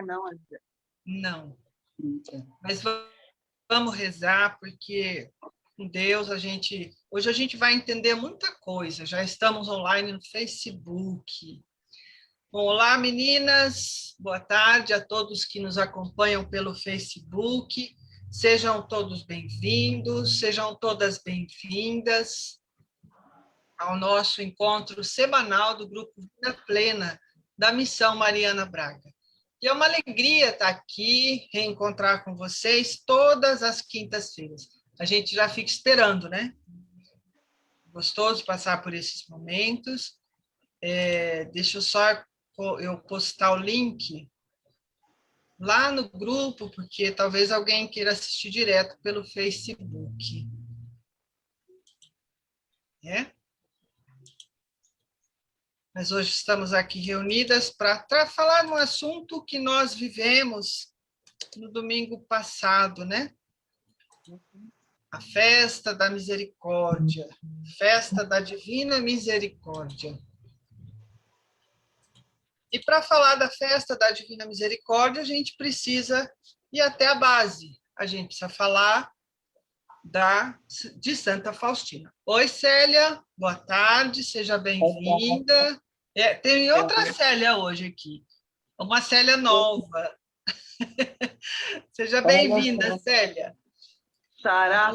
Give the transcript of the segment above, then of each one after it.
não, André. Não. Mas vamos rezar, porque com Deus hoje a gente vai entender muita coisa. Já estamos online no Facebook. Bom, olá, meninas. Boa tarde a todos que nos acompanham pelo Facebook. Sejam todos bem-vindos, sejam todas bem-vindas ao nosso encontro semanal do Grupo Vida Plena da Missão Mariana Braga. E é uma alegria estar aqui, reencontrar com vocês todas as quintas-feiras. A gente já fica esperando, né? Gostoso passar por esses momentos. Deixa eu só eu postar o link lá no grupo, porque talvez alguém queira assistir direto pelo Facebook. Mas hoje estamos aqui reunidas para falar de um assunto que nós vivemos no domingo passado, né? A festa da misericórdia, festa da divina misericórdia. E para falar da festa da divina misericórdia, a gente precisa ir até a base. A gente precisa falar de Santa Faustina. Oi, Célia, boa tarde, seja bem-vinda. Tem outra Célia hoje aqui, uma Célia nova. Seja bem-vinda, Célia. Xará.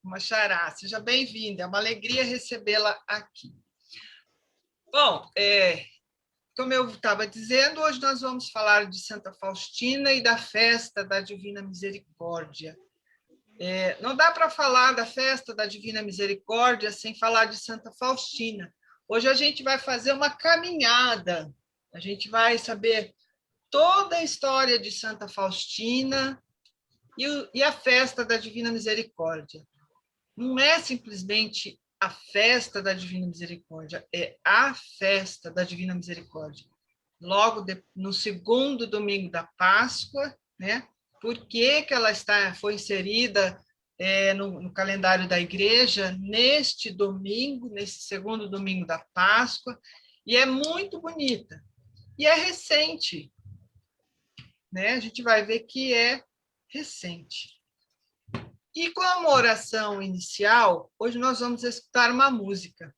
Uma xará. Seja bem-vinda. É uma alegria recebê-la aqui. Bom, como eu estava dizendo, hoje nós vamos falar de Santa Faustina e da festa da Divina Misericórdia. Não dá para falar da festa da Divina Misericórdia sem falar de Santa Faustina. Hoje a gente vai fazer uma caminhada. A gente vai saber toda a história de Santa Faustina e a festa da Divina Misericórdia. Não é simplesmente a festa da Divina Misericórdia, é a festa da Divina Misericórdia. Logo no segundo domingo da Páscoa, né? Por que ela foi inserida no calendário da igreja neste domingo, nesse segundo domingo da Páscoa, e é muito bonita. E é recente, né? A gente vai ver que é recente. E como oração inicial, hoje nós vamos escutar uma música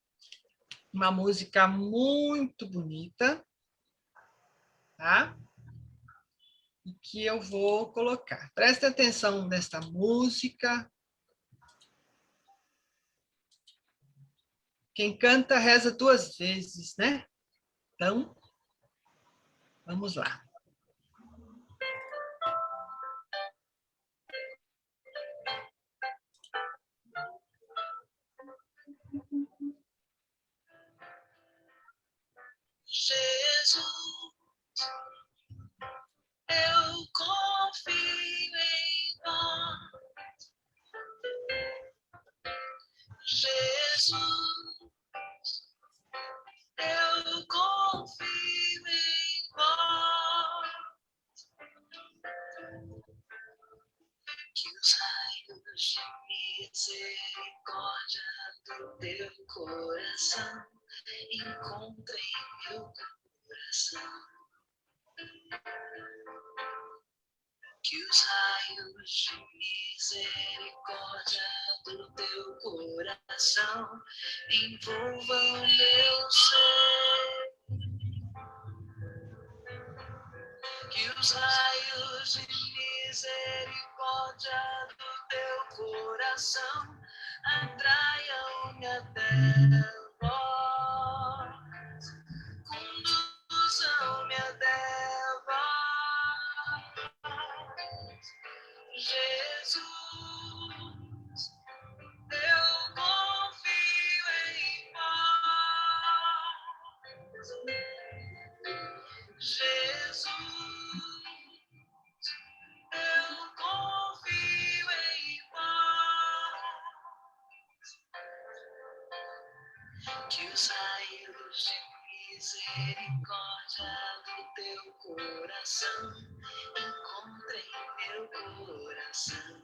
muito bonita, tá? E que eu vou colocar. Presta atenção nesta música. Quem canta reza 2 vezes, né? Então, vamos lá. Jesus, eu confio em vós. Jesus, eu confio em vós. Que os raios de misericórdia do teu coração encontrem meu coração. Que os raios de misericórdia do teu coração envolvam meu ser. Que os raios de misericórdia do teu coração atraiam-me até vós. Conduzam-me até vós. Jesus, eu confio em vós. Jesus, eu confio em vós. Que os raios de misericórdia do teu coração encontrem meu coração.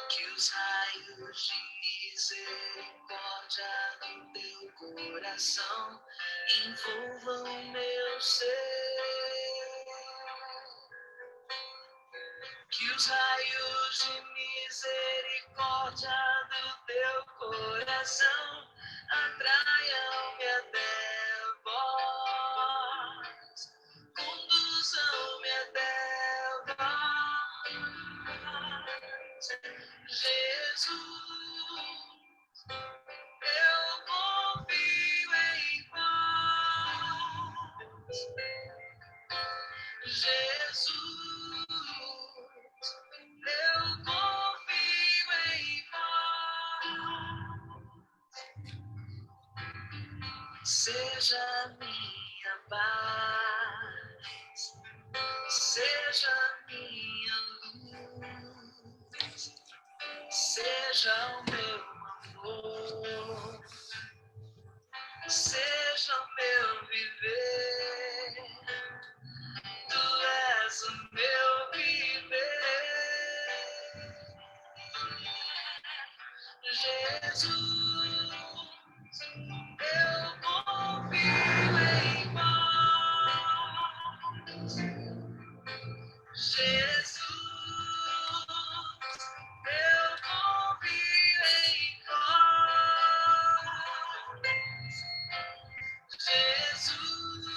Que os raios de misericórdia do teu coração envolvam meu ser. Que os raios de misericórdia do teu coração atraiam-me até vós, conduzam-me até vós. Jesus, eu confio em vós. Jesus, eu confio em vós. Seja minha paz, seja minha luz, seja o meu amor, seja o meu viver. Tu és o meu viver. Jesus, eu confio em vós. Jesus, eu confio em vós. Jesus,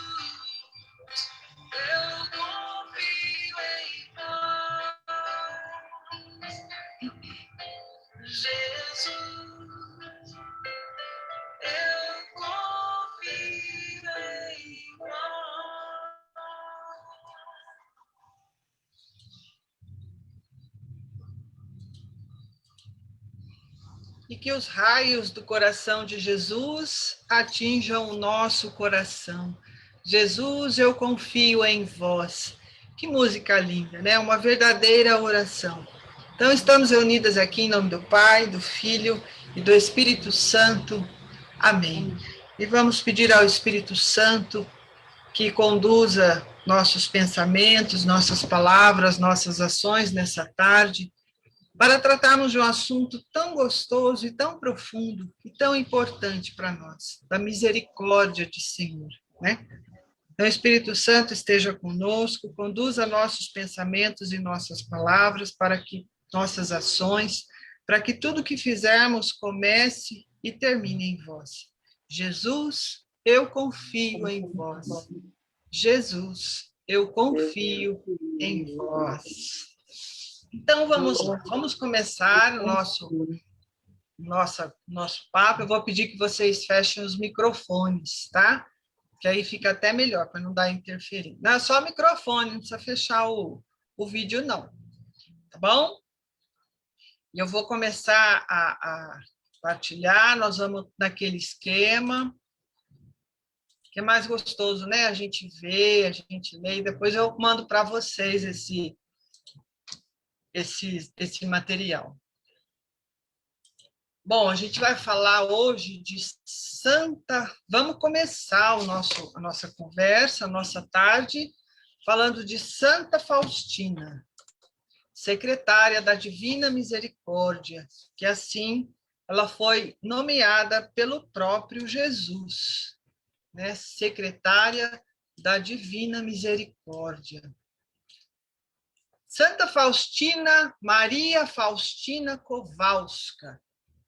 eu confio em vós. Jesus, eu confio em vós. E que os raios do coração de Jesus atinjam o nosso coração. Jesus, eu confio em vós. Que música linda, né? Uma verdadeira oração. Então, estamos reunidas aqui em nome do Pai, do Filho e do Espírito Santo. Amém. E vamos pedir ao Espírito Santo que conduza nossos pensamentos, nossas palavras, nossas ações nessa tarde, para tratarmos de um assunto tão gostoso e tão profundo e tão importante para nós, da misericórdia de Senhor, né? Então, o Espírito Santo esteja conosco, conduza nossos pensamentos e nossas palavras, para que nossas ações, para que tudo que fizermos comece e termine em vós. Jesus, eu confio em vós. Jesus, eu confio em vós. Então, vamos lá, vamos começar o nosso papo. Eu vou pedir que vocês fechem os microfones, tá? Que aí fica até melhor, para não dar interferência. Não é só o microfone, não precisa fechar o vídeo, não. Tá bom? E eu vou começar a partilhar, nós vamos naquele esquema, que é mais gostoso, né? A gente vê, a gente lê, e depois eu mando para vocês esse material. Bom, a gente vai falar hoje de Santa... Vamos começar a nossa conversa, a nossa tarde, falando de Santa Faustina, secretária da Divina Misericórdia, que assim ela foi nomeada pelo próprio Jesus, né? Secretária da Divina Misericórdia. Santa Faustina, Maria Faustina Kowalska.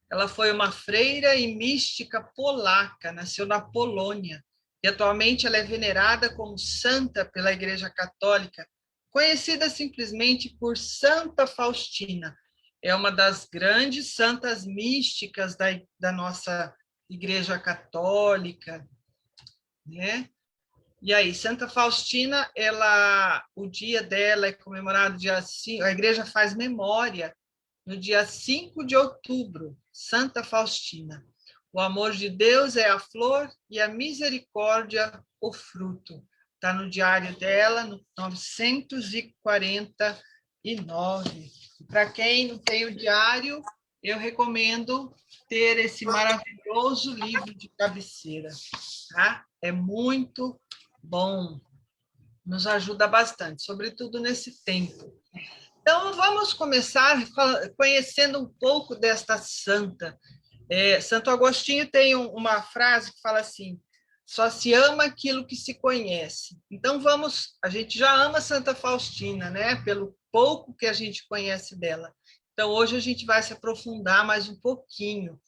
Ela foi uma freira e mística polaca, nasceu na Polônia, e atualmente ela é venerada como santa pela Igreja Católica, conhecida simplesmente por Santa Faustina. É uma das grandes santas místicas da nossa Igreja Católica, né? E aí, Santa Faustina, o dia dela é comemorado dia 5, a igreja faz memória no dia 5 de outubro, Santa Faustina. O amor de Deus é a flor e a misericórdia o fruto. Está no diário dela, no 949. Para quem não tem o diário, eu recomendo ter esse maravilhoso livro de cabeceira, tá? É muito bom, nos ajuda bastante, sobretudo nesse tempo. Então, vamos começar conhecendo um pouco desta santa. Santo Agostinho tem uma frase que fala assim: só se ama aquilo que se conhece. Então, a gente já ama Santa Faustina, né? Pelo pouco que a gente conhece dela. Então, hoje a gente vai se aprofundar mais um pouquinho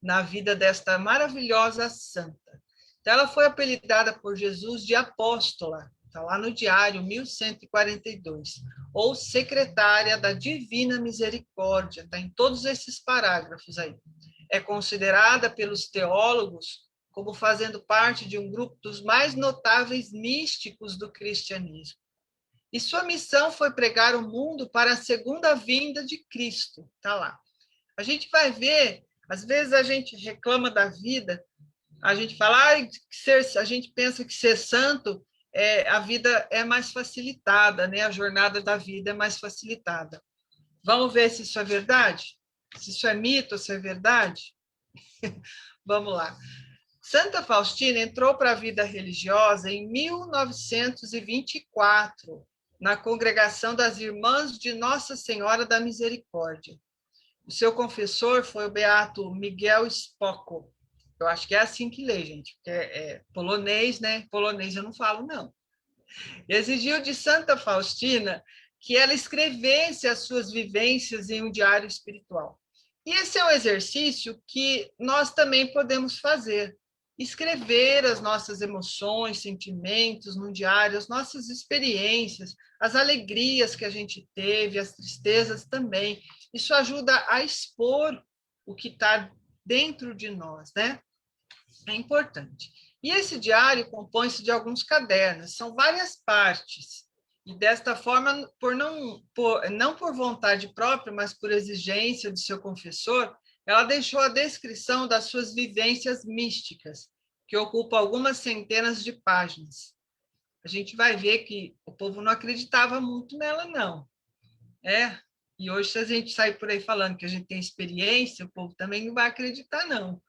na vida desta maravilhosa santa. Então, ela foi apelidada por Jesus de apóstola, está lá no diário 1142, ou secretária da Divina Misericórdia, está em todos esses parágrafos aí. É considerada pelos teólogos como fazendo parte de um grupo dos mais notáveis místicos do cristianismo. E sua missão foi pregar o mundo para a segunda vinda de Cristo, está lá. A gente vai ver, às vezes a gente reclama da vida, a gente fala, a gente pensa que ser santo, a vida é mais facilitada, né? A jornada da vida é mais facilitada. Vamos ver se isso é verdade? Se isso é mito, se é verdade? Vamos lá. Santa Faustina entrou para a vida religiosa em 1924, na congregação das Irmãs de Nossa Senhora da Misericórdia. O seu confessor foi o beato Miguel Spocco. Eu acho que é assim que lê, gente, porque é polonês, né? Polonês eu não falo, não. Exigiu de Santa Faustina que ela escrevesse as suas vivências em um diário espiritual. E esse é um exercício que nós também podemos fazer. Escrever as nossas emoções, sentimentos num diário, as nossas experiências, as alegrias que a gente teve, as tristezas também. Isso ajuda a expor o que está dentro de nós, né? É importante. E esse diário compõe-se de alguns cadernos, são várias partes. E desta forma, não por vontade própria, mas por exigência de seu confessor, ela deixou a descrição das suas vivências místicas, que ocupa algumas centenas de páginas. A gente vai ver que o povo não acreditava muito nela, não. E hoje, se a gente sair por aí falando que a gente tem experiência, o povo também não vai acreditar, não.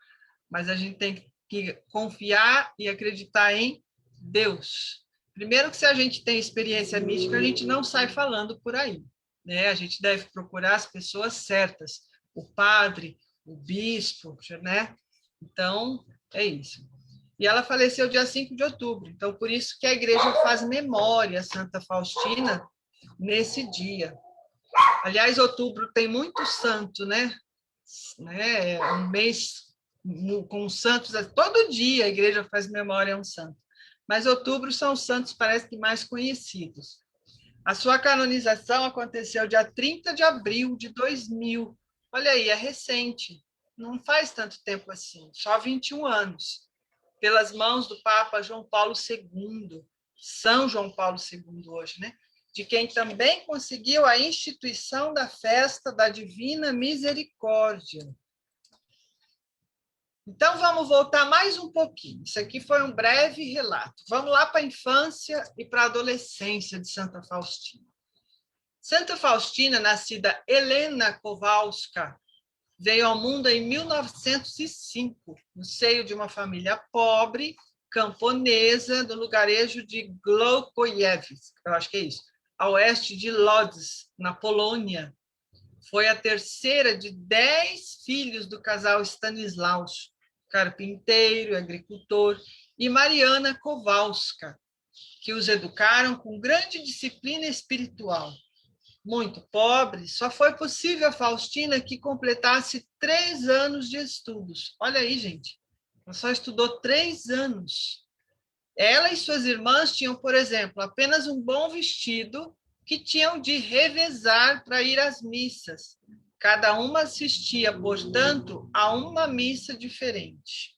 Mas a gente tem que confiar e acreditar em Deus. Primeiro que se a gente tem experiência mística, a gente não sai falando por aí, né? A gente deve procurar as pessoas certas, o padre, o bispo, né? Então, é isso. E ela faleceu dia 5 de outubro, então por isso que a igreja faz memória a Santa Faustina nesse dia. Aliás, outubro tem muito santo, né? É um mês com os santos, todo dia a igreja faz memória a um santo. Mas outubro são os santos, parece que mais conhecidos. A sua canonização aconteceu dia 30 de abril de 2000. Olha aí, é recente. Não faz tanto tempo assim, só 21 anos. Pelas mãos do Papa João Paulo II, São João Paulo II hoje, né? De quem também conseguiu a instituição da festa da Divina Misericórdia. Então, vamos voltar mais um pouquinho. Isso aqui foi um breve relato. Vamos lá para a infância e para a adolescência de Santa Faustina. Santa Faustina, nascida Helena Kowalska, veio ao mundo em 1905, no seio de uma família pobre, camponesa, do lugarejo de Głogojewicz, eu acho que é isso, a oeste de Lodz, na Polônia. Foi a terceira de 10 filhos do casal Stanislaus, carpinteiro, agricultor, e Mariana Kowalska, que os educaram com grande disciplina espiritual. Muito pobre, só foi possível a Faustina que completasse 3 anos de estudos. Olha aí, gente, ela só estudou 3 anos. Ela e suas irmãs tinham, por exemplo, apenas um bom vestido que tinham de revezar para ir às missas. Cada uma assistia, portanto, a uma missa diferente.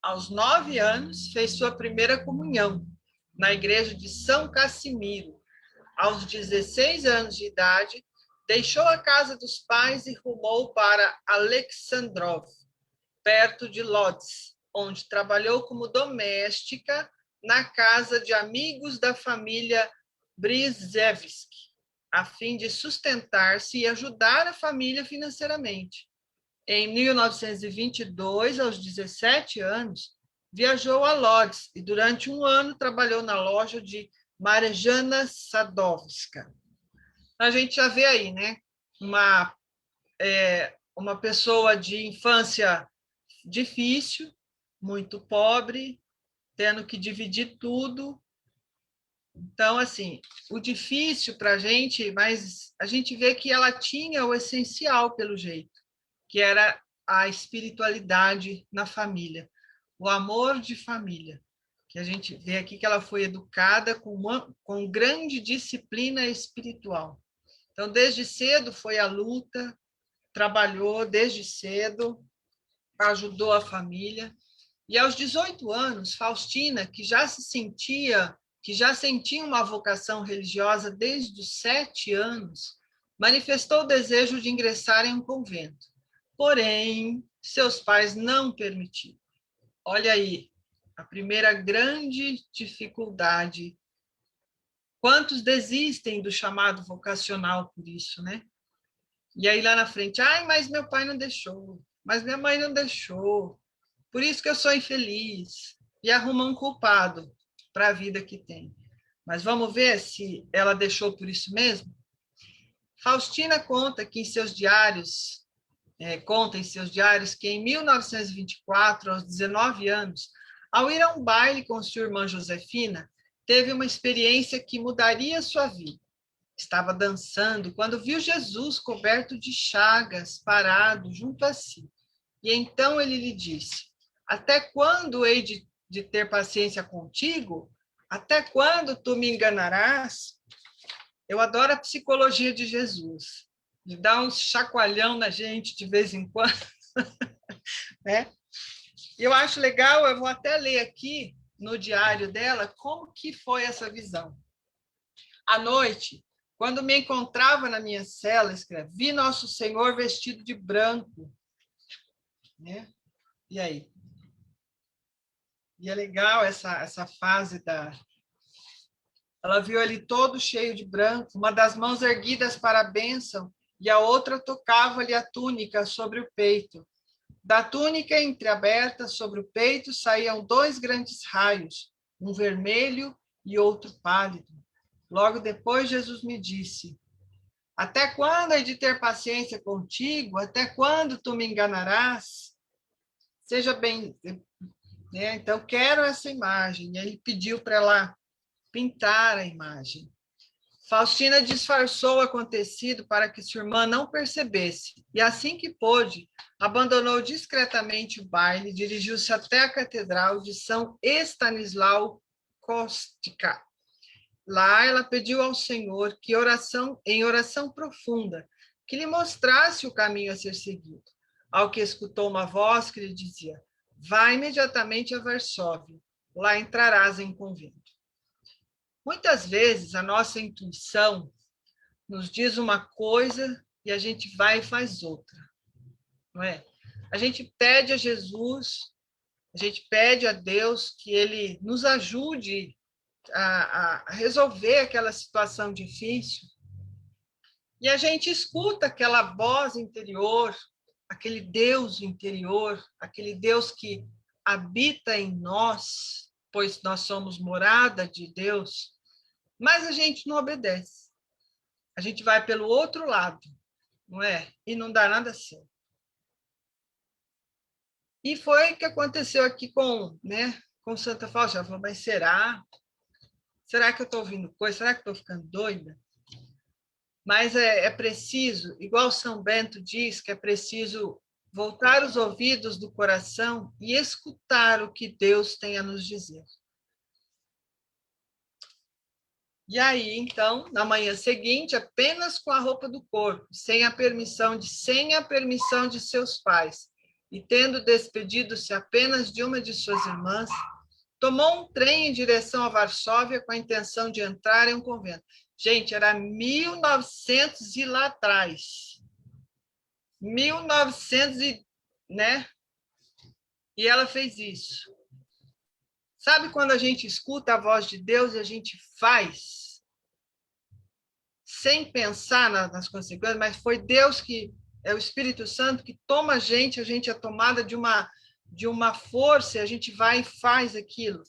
Aos 9 anos, fez sua primeira comunhão na igreja de São Cassimiro. Aos 16 anos de idade, deixou a casa dos pais e rumou para Alexandrov, perto de Lodz, onde trabalhou como doméstica na casa de amigos da família Brzezewski, a fim de sustentar-se e ajudar a família financeiramente. Em 1922, aos 17 anos, viajou a Lodz e durante um ano trabalhou na loja de Marjana Sadowska. A gente já vê aí, né? Uma pessoa de infância difícil, muito pobre, tendo que dividir tudo. Então, assim, o difícil para a gente, mas a gente vê que ela tinha o essencial, pelo jeito, que era a espiritualidade na família, o amor de família, que a gente vê aqui que ela foi educada com grande disciplina espiritual. Então, desde cedo foi a luta, trabalhou desde cedo, ajudou a família. E aos 18 anos, Faustina, que já sentia uma vocação religiosa desde os 7 anos, manifestou o desejo de ingressar em um convento. Porém, seus pais não permitiram. Olha aí, a primeira grande dificuldade. Quantos desistem do chamado vocacional por isso, né? E aí lá na frente, ai, mas meu pai não deixou, mas minha mãe não deixou, por isso que eu sou infeliz. E arruma um culpado para a vida que tem. Mas vamos ver se ela deixou por isso mesmo? Faustina conta em seus diários que em 1924, aos 19 anos, ao ir a um baile com sua irmã Josefina, teve uma experiência que mudaria sua vida. Estava dançando quando viu Jesus coberto de chagas, parado junto a si. E então ele lhe disse: até quando hei de ter paciência contigo? Até quando tu me enganarás? Eu adoro a psicologia de Jesus, de dar um chacoalhão na gente de vez em quando, né? Eu acho legal, eu vou até ler aqui no diário dela como que foi essa visão. À noite, quando me encontrava na minha cela, escreve, vi Nosso Senhor vestido de branco, né? E aí? E é legal essa fase da... Ela viu ele todo cheio de branco, uma das mãos erguidas para a bênção e a outra tocava-lhe a túnica sobre o peito. Da túnica entreaberta sobre o peito saíam 2 grandes raios, um vermelho e outro pálido. Logo depois, Jesus me disse: até quando hei de ter paciência contigo? Até quando tu me enganarás? Seja bem... né? Então, quero essa imagem. E aí pediu para ela pintar a imagem. Faustina disfarçou o acontecido para que sua irmã não percebesse, e assim que pôde, abandonou discretamente o baile e dirigiu-se até a Catedral de São Estanislau Kostka. Lá ela pediu ao Senhor que em oração profunda, que lhe mostrasse o caminho a ser seguido. Ao que escutou uma voz que lhe dizia: vá imediatamente a Varsóvia, lá entrarás em convento. Muitas vezes a nossa intuição nos diz uma coisa e a gente vai e faz outra, não é? A gente pede a Jesus, a gente pede a Deus que Ele nos ajude a resolver aquela situação difícil, e a gente escuta aquela voz interior, aquele Deus interior, aquele Deus que habita em nós, pois nós somos morada de Deus, mas a gente não obedece. A gente vai pelo outro lado, não é? E não dá nada certo. E foi o que aconteceu aqui com Santa Faustina. Ela falou, mas será? Será que eu estou ouvindo coisa? Será que estou ficando doida? Mas é preciso, igual São Bento diz, que é preciso voltar os ouvidos do coração e escutar o que Deus tem a nos dizer. E aí, então, na manhã seguinte, apenas com a roupa do corpo, sem a permissão de seus pais, e tendo despedido-se apenas de uma de suas irmãs, tomou um trem em direção a Varsóvia com a intenção de entrar em um convento. Gente, era 1900 e lá atrás. 1900 né? E ela fez isso. Sabe quando a gente escuta a voz de Deus e a gente faz, sem pensar nas consequências, mas foi Deus que, é o Espírito Santo que toma a gente é tomada de uma força, e a gente vai e faz aquilo.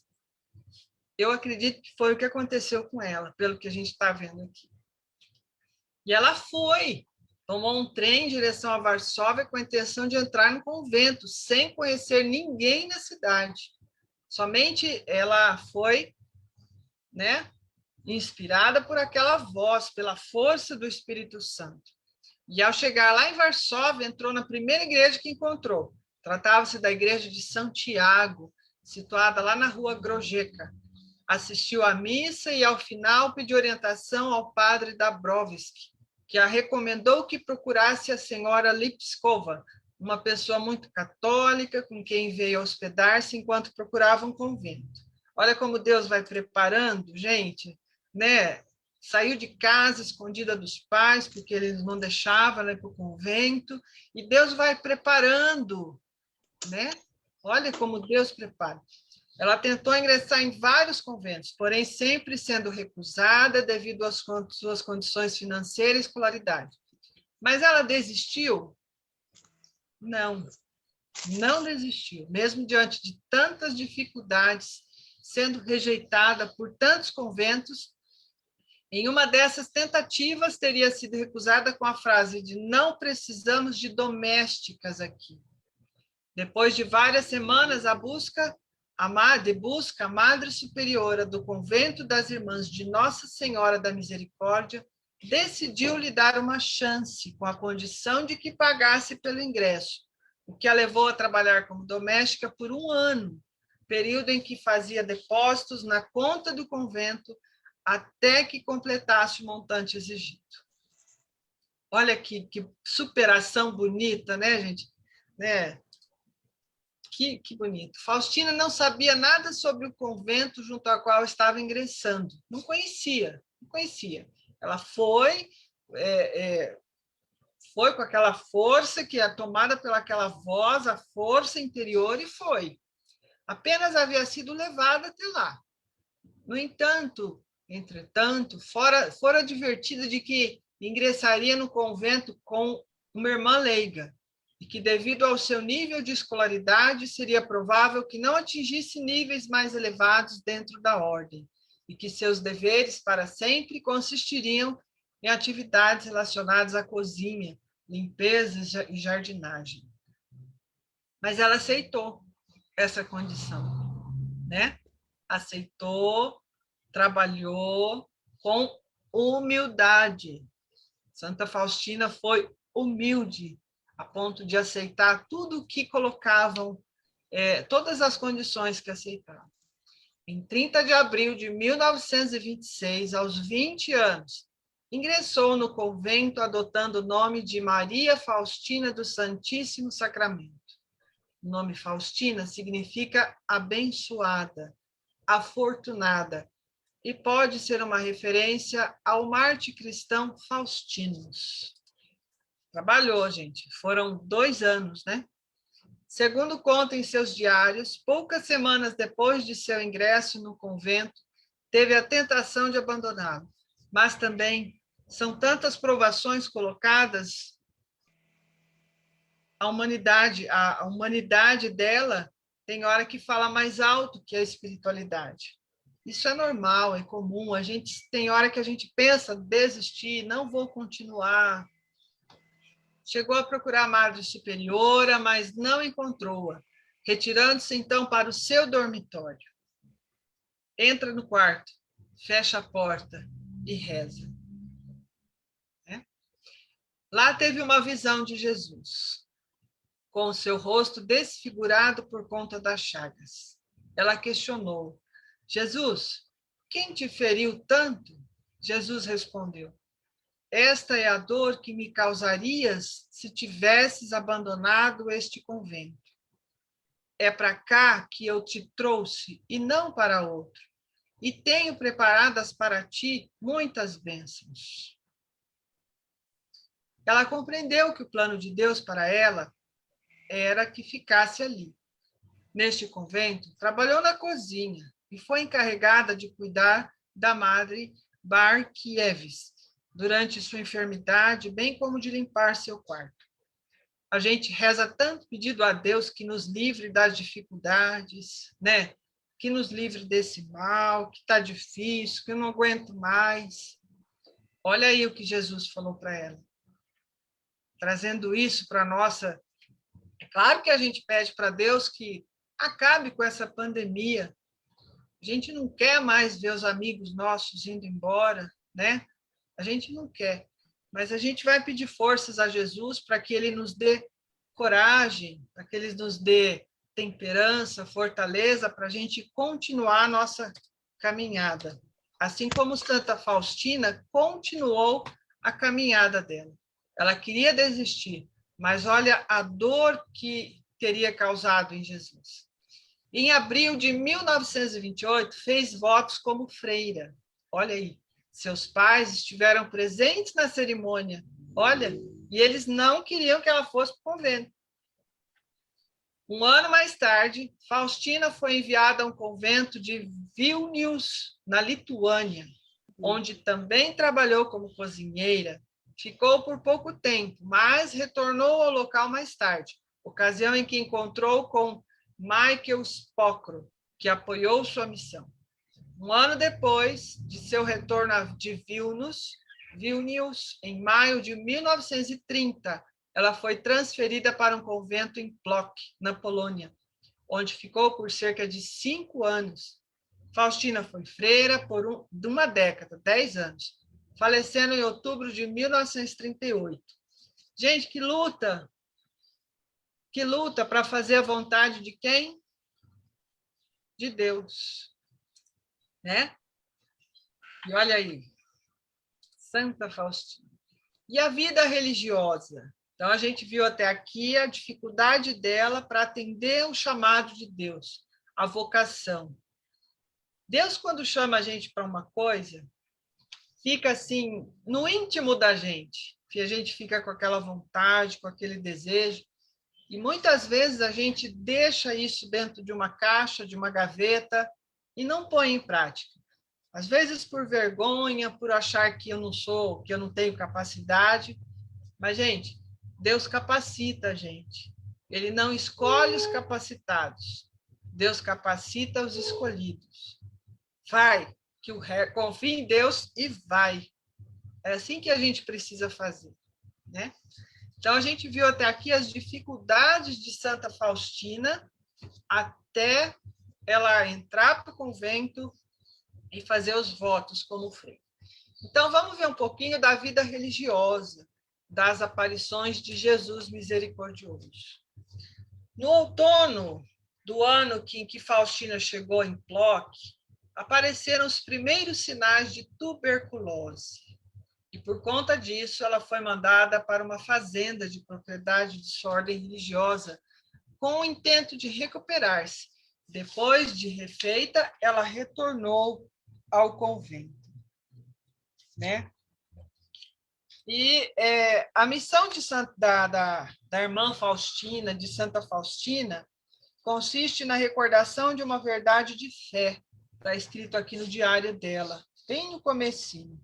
Eu acredito que foi o que aconteceu com ela, pelo que a gente está vendo aqui. E ela foi, tomou um trem em direção a Varsóvia com a intenção de entrar no convento, sem conhecer ninguém na cidade. Somente ela foi, né, inspirada por aquela voz, pela força do Espírito Santo. E ao chegar lá em Varsóvia, entrou na primeira igreja que encontrou. Tratava-se da igreja de Santiago, situada lá na rua Grojeca. Assistiu à missa e, ao final, pediu orientação ao padre Dabrowski, que a recomendou que procurasse a senhora Lipskova, uma pessoa muito católica, com quem veio hospedar-se enquanto procurava um convento. Olha como Deus vai preparando, gente, né? Saiu de casa escondida dos pais, porque eles não deixavam ela ir para o convento, e Deus vai preparando, né? Olha como Deus prepara. Ela tentou ingressar em vários conventos, porém sempre sendo recusada devido às suas condições financeiras e escolaridade. Mas ela desistiu? Não, não desistiu, mesmo diante de tantas dificuldades, sendo rejeitada por tantos conventos. Em uma dessas tentativas, teria sido recusada com a frase de não precisamos de domésticas aqui. Depois de várias semanas, a busca, a Madre Superiora do Convento das Irmãs de Nossa Senhora da Misericórdia decidiu lhe dar uma chance, com a condição de que pagasse pelo ingresso, o que a levou a trabalhar como doméstica por 1 ano, período em que fazia depósitos na conta do convento até que completasse o montante exigido. Olha que superação bonita, né, gente? Né? Que bonito. Faustina não sabia nada sobre o convento junto ao qual estava ingressando. Não conhecia, não conhecia. Ela foi com aquela força que é tomada pelaquela voz, a força interior, e foi. Apenas havia sido levada até lá. No entanto, entretanto, fora advertida de que ingressaria no convento com uma irmã leiga, e que, devido ao seu nível de escolaridade, seria provável que não atingisse níveis mais elevados dentro da ordem, e que seus deveres para sempre consistiriam em atividades relacionadas à cozinha, limpeza e jardinagem. Mas ela aceitou essa condição, né? Aceitou, trabalhou com humildade. Santa Faustina foi humilde, a ponto de aceitar tudo o que colocavam, todas as condições que aceitavam. Em 30 de abril de 1926, aos 20 anos, ingressou no convento adotando o nome de Maria Faustina do Santíssimo Sacramento. O nome Faustina significa abençoada, afortunada, e pode ser uma referência ao mártir cristão Faustinus. Trabalhou, gente, foram 2 anos, né? Segundo conta em seus diários, poucas semanas depois de seu ingresso no convento, teve a tentação de abandoná-lo, mas também são tantas provações colocadas, a humanidade dela tem hora que fala mais alto que a espiritualidade. Isso é normal, é comum. A gente tem hora que a gente pensa desistir, não vou continuar. Chegou a procurar a Madre Superiora, mas não encontrou-a, retirando-se então para o seu dormitório. Entra no quarto, fecha a porta e reza. Lá teve uma visão de Jesus, com o seu rosto desfigurado por conta das chagas. Ela questionou: Jesus, quem te feriu tanto? Jesus respondeu: esta é a dor que me causarias se tivesses abandonado este convento. É para cá que eu te trouxe e não para outro. E tenho preparadas para ti muitas bênçãos. Ela compreendeu que o plano de Deus para ela era que ficasse ali. Neste convento, trabalhou na cozinha e foi encarregada de cuidar da madre Barkievis durante sua enfermidade, bem como de limpar seu quarto. A gente reza tanto pedindo a Deus que nos livre das dificuldades, né? Que nos livre desse mal, que está difícil, que eu não aguento mais. Olha aí o que Jesus falou para ela. Trazendo isso para a nossa... É claro que a gente pede para Deus que acabe com essa pandemia. A gente não quer mais ver os amigos nossos indo embora, né? A gente não quer. Mas a gente vai pedir forças a Jesus para que ele nos dê coragem, para que ele nos dê temperança, fortaleza, para a gente continuar a nossa caminhada. Assim como Santa Faustina continuou a caminhada dela. Ela queria desistir, mas olha a dor que teria causado em Jesus. Em abril de 1928, fez votos como freira. Olha aí, seus pais estiveram presentes na cerimônia. Olha, e eles não queriam que ela fosse para o convento. Um ano mais tarde, Faustina foi enviada a um convento de Vilnius, na Lituânia, onde também trabalhou como cozinheira. Ficou por pouco tempo, mas retornou ao local mais tarde, ocasião em que encontrou com Michael Spokro, que apoiou sua missão. Um ano depois de seu retorno de Vilnius, em maio de 1930, ela foi transferida para um convento em Płock, na Polônia, onde ficou por cerca de 5 anos. Faustina foi freira por uma década, 10 anos, falecendo em outubro de 1938. Gente, que luta! Que luta para fazer a vontade de quem? De Deus, né? E olha aí, Santa Faustina. E a vida religiosa? Então, a gente viu até aqui a dificuldade dela para atender o chamado de Deus, a vocação. Deus, quando chama a gente para uma coisa, fica assim, no íntimo da gente, que a gente fica com aquela vontade, com aquele desejo, e muitas vezes a gente deixa isso dentro de uma caixa, de uma gaveta, e não põe em prática. Às vezes por vergonha, por achar que eu não sou, que eu não tenho capacidade. Mas, gente, Deus capacita a gente. Ele não escolhe os capacitados. Deus capacita os escolhidos. Vai, confia em Deus e vai. É assim que a gente precisa fazer, né? Então, a gente viu até aqui as dificuldades de Santa Faustina até ela entrar para o convento e fazer os votos como freira. Então, vamos ver um pouquinho da vida religiosa, das aparições de Jesus misericordioso. No outono do ano em que Faustina chegou em Płock, apareceram os primeiros sinais de tuberculose. E, por conta disso, ela foi mandada para uma fazenda de propriedade de sua ordem religiosa, com o intento de recuperar-se. Depois de refeita, ela retornou ao convento, né? E a missão da irmã Faustina, de Santa Faustina, consiste na recordação de uma verdade de fé. Está escrito aqui no diário dela, bem no comecinho.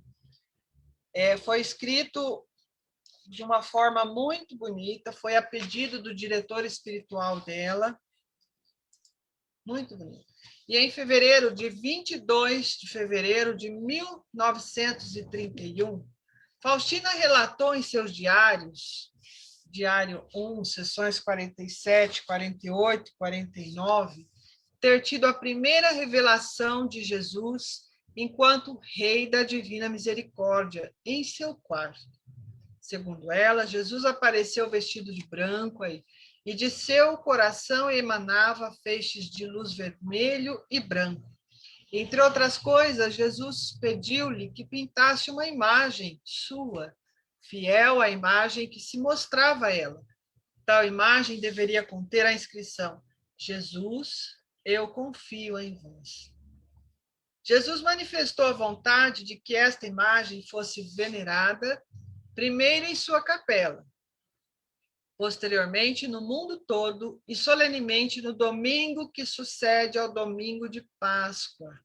Foi escrito de uma forma muito bonita, foi a pedido do diretor espiritual dela. Muito bonito. E em 22 de fevereiro de 1931, Faustina relatou em seus diários, diário 1, sessões 47, 48 e 49, ter tido a primeira revelação de Jesus enquanto Rei da Divina Misericórdia, em seu quarto. Segundo ela, Jesus apareceu vestido de branco e de seu coração emanava feixes de luz vermelho e branco. Entre outras coisas, Jesus pediu-lhe que pintasse uma imagem sua, fiel à imagem que se mostrava a ela. Tal imagem deveria conter a inscrição: Jesus, eu confio em vós. Jesus manifestou a vontade de que esta imagem fosse venerada, primeiro em sua capela, posteriormente no mundo todo e solenemente no domingo que sucede ao domingo de Páscoa.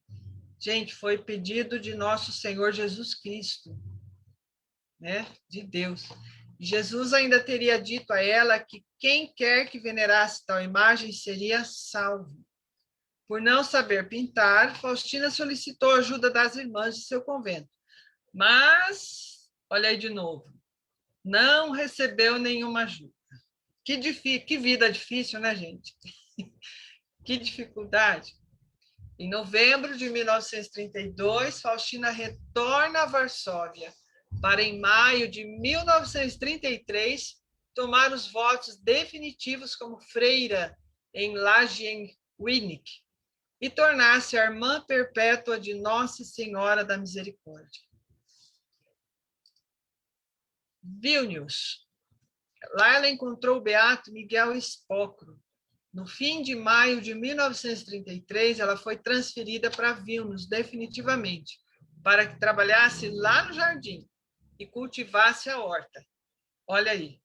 Gente, foi pedido de nosso Senhor Jesus Cristo, né? De Deus. Jesus ainda teria dito a ela que quem quer que venerasse tal imagem seria salvo. Por não saber pintar, Faustina solicitou a ajuda das irmãs de seu convento. Mas, olha aí de novo, não recebeu nenhuma ajuda. Que vida difícil, né, gente? Que dificuldade. Em novembro de 1932, Faustina retorna a Varsóvia para, em maio de 1933, tomar os votos definitivos como freira em Lagienwinnig e tornar-se a irmã perpétua de Nossa Senhora da Misericórdia. Vilnius. Lá ela encontrou o beato Miguel Espócro. No fim de maio de 1933, ela foi transferida para Vilnius definitivamente, para que trabalhasse lá no jardim e cultivasse a horta. Olha aí,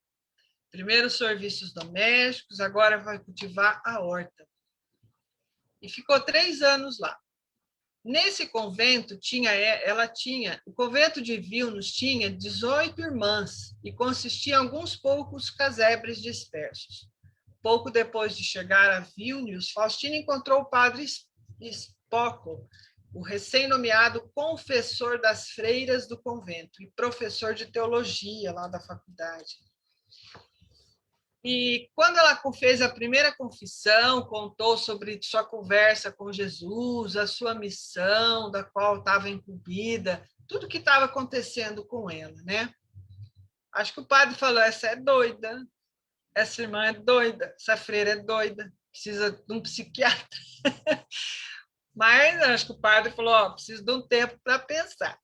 primeiro serviços domésticos, agora vai cultivar a horta. E ficou 3 anos lá. Nesse convento, o convento de Vilnius tinha 18 irmãs e consistia em alguns poucos casebres dispersos. Pouco depois de chegar a Vilnius, Faustina encontrou o padre Spockel, o recém-nomeado confessor das freiras do convento e professor de teologia lá da faculdade. E quando ela fez a primeira confissão, contou sobre sua conversa com Jesus, a sua missão, da qual estava incumbida, tudo que estava acontecendo com ela, né? Acho que o padre falou: essa é doida, essa irmã é doida, essa freira é doida, precisa de um psiquiatra. Mas acho que o padre falou: ó, preciso de um tempo para pensar.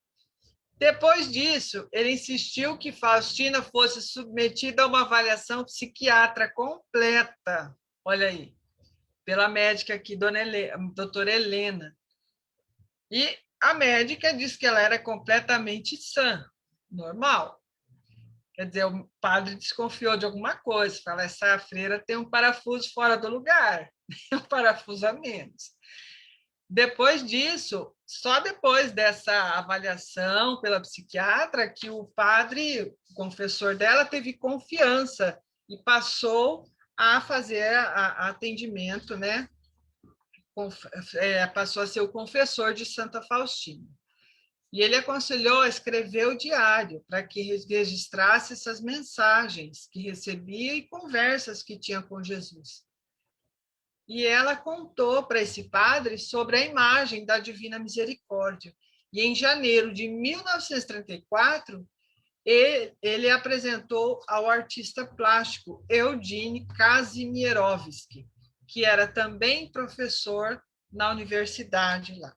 Depois disso, ele insistiu que Faustina fosse submetida a uma avaliação psiquiátrica completa, olha aí, pela médica aqui, doutora Helena. E a médica disse que ela era completamente sã, normal. Quer dizer, o padre desconfiou de alguma coisa, fala: essa freira tem um parafuso fora do lugar, um parafuso a menos. Depois disso, só depois dessa avaliação pela psiquiatra, que o padre, o confessor dela, teve confiança e passou a fazer atendimento, né? Passou a ser o confessor de Santa Faustina. E ele aconselhou a escrever o diário para que registrasse essas mensagens que recebia e conversas que tinha com Jesus. E ela contou para esse padre sobre a imagem da Divina Misericórdia. E em janeiro de 1934, ele apresentou ao artista plástico Eugene Kazimierowski, que era também professor na universidade lá.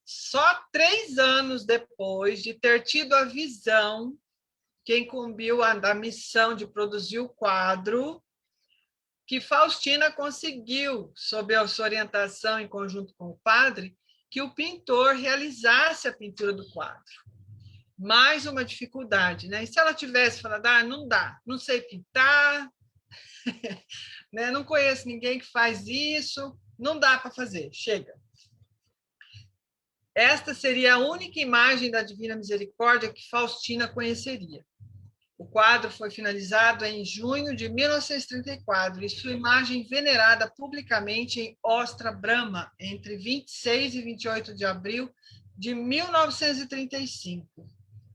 Só 3 anos depois de ter tido a visão que incumbiu da missão de produzir o quadro, que Faustina conseguiu, sob a sua orientação em conjunto com o padre, que o pintor realizasse a pintura do quadro. Mais uma dificuldade, né? E se ela tivesse falado: não dá, não sei pintar, né? Não conheço ninguém que faz isso, não dá para fazer, chega. Esta seria a única imagem da Divina Misericórdia que Faustina conheceria. O quadro foi finalizado em junho de 1934 e sua imagem venerada publicamente em Ostra Brama entre 26 e 28 de abril de 1935,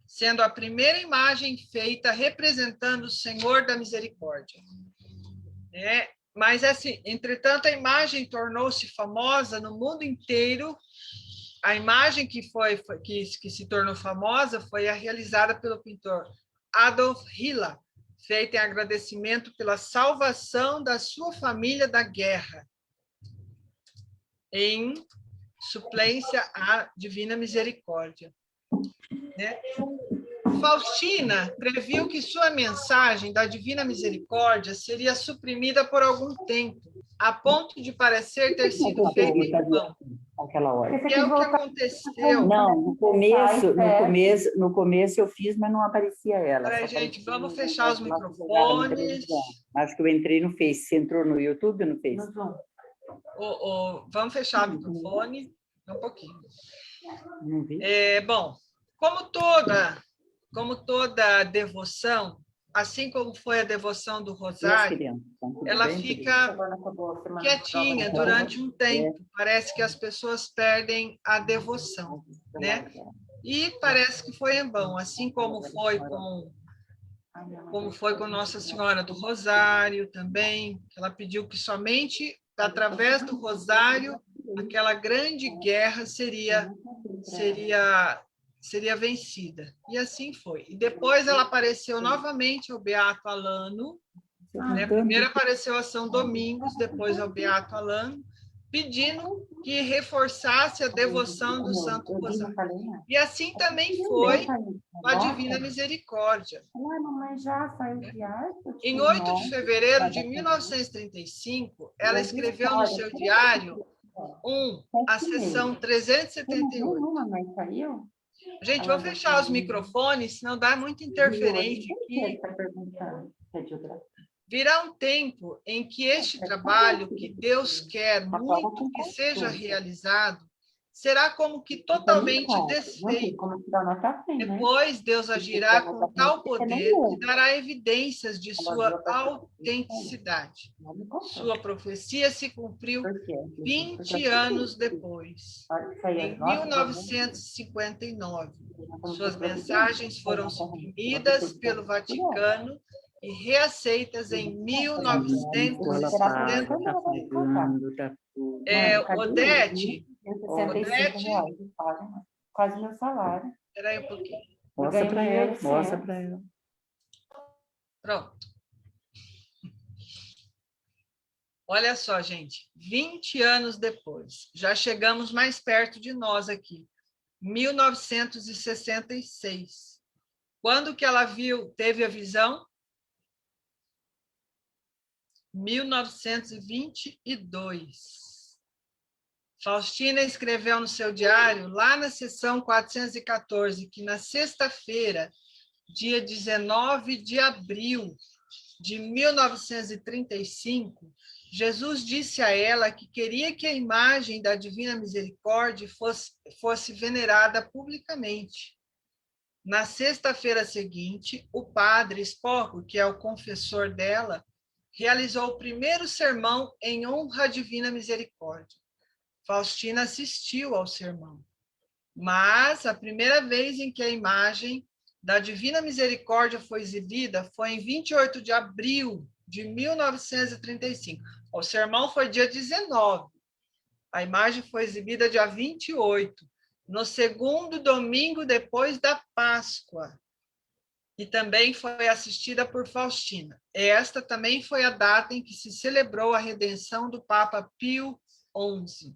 sendo a primeira imagem feita representando o Senhor da Misericórdia. Mas, assim, entretanto, a imagem tornou-se famosa no mundo inteiro. A imagem que se tornou famosa foi a realizada pelo pintor Adolf Hiller, feita em agradecimento pela salvação da sua família da guerra, em suplência à Divina Misericórdia. Né? Faustina previu que sua mensagem da Divina Misericórdia seria suprimida por algum tempo, a ponto de parecer ter sido feita em vão. Aquela hora. Que é o que aconteceu. Não, no começo eu fiz, mas não aparecia ela. Peraí, gente, vamos fechar os microfones. Acho que eu entrei no Face. Você entrou no YouTube ou no Face? Vamos fechar o microfone um pouquinho. Não vi. Bom, como toda devoção, assim como foi a devoção do Rosário, ela fica quietinha durante um tempo. Parece que as pessoas perdem a devoção, né? E parece que foi em vão, assim como foi com Nossa Senhora do Rosário também. Ela pediu que somente através do Rosário aquela grande guerra seria vencida. E assim foi. E depois ela apareceu novamente ao Beato Alano, né? Primeiro apareceu a São Domingos, depois ao Beato Alano, pedindo que reforçasse a devoção do Santo Rosário. E assim também foi com a Divina Misericórdia. Em 8 de fevereiro de 1935, ela escreveu no seu diário a sessão 378. Gente, vou fechar os microfones, senão dá muita interferência aqui. Virá um tempo em que este trabalho que Deus quer muito que seja realizado será como que totalmente desfeito. Depois Deus agirá com tal poder que dará evidências de sua autenticidade. Sua profecia se cumpriu 20 anos depois, em 1959. Suas mensagens foram suprimidas pelo Vaticano e reaceitas em 1970. Odete, quase meu salário. espera aí um pouquinho. Mostra para ela, mostra para ela. Pronto. Olha só, gente, 20 anos depois, já chegamos mais perto de nós aqui, 1966. Quando que ela teve a visão? 1922. Faustina escreveu no seu diário, lá na seção 414, que na sexta-feira, dia 19 de abril de 1935, Jesus disse a ela que queria que a imagem da Divina Misericórdia fosse venerada publicamente. Na sexta-feira seguinte, o padre Sporco, que é o confessor dela, realizou o primeiro sermão em honra à Divina Misericórdia. Faustina assistiu ao sermão, mas a primeira vez em que a imagem da Divina Misericórdia foi exibida foi em 28 de abril de 1935. O sermão foi dia 19. A imagem foi exibida dia 28, no segundo domingo depois da Páscoa. E também foi assistida por Faustina. Esta também foi a data em que se celebrou a redenção do Papa Pio XI.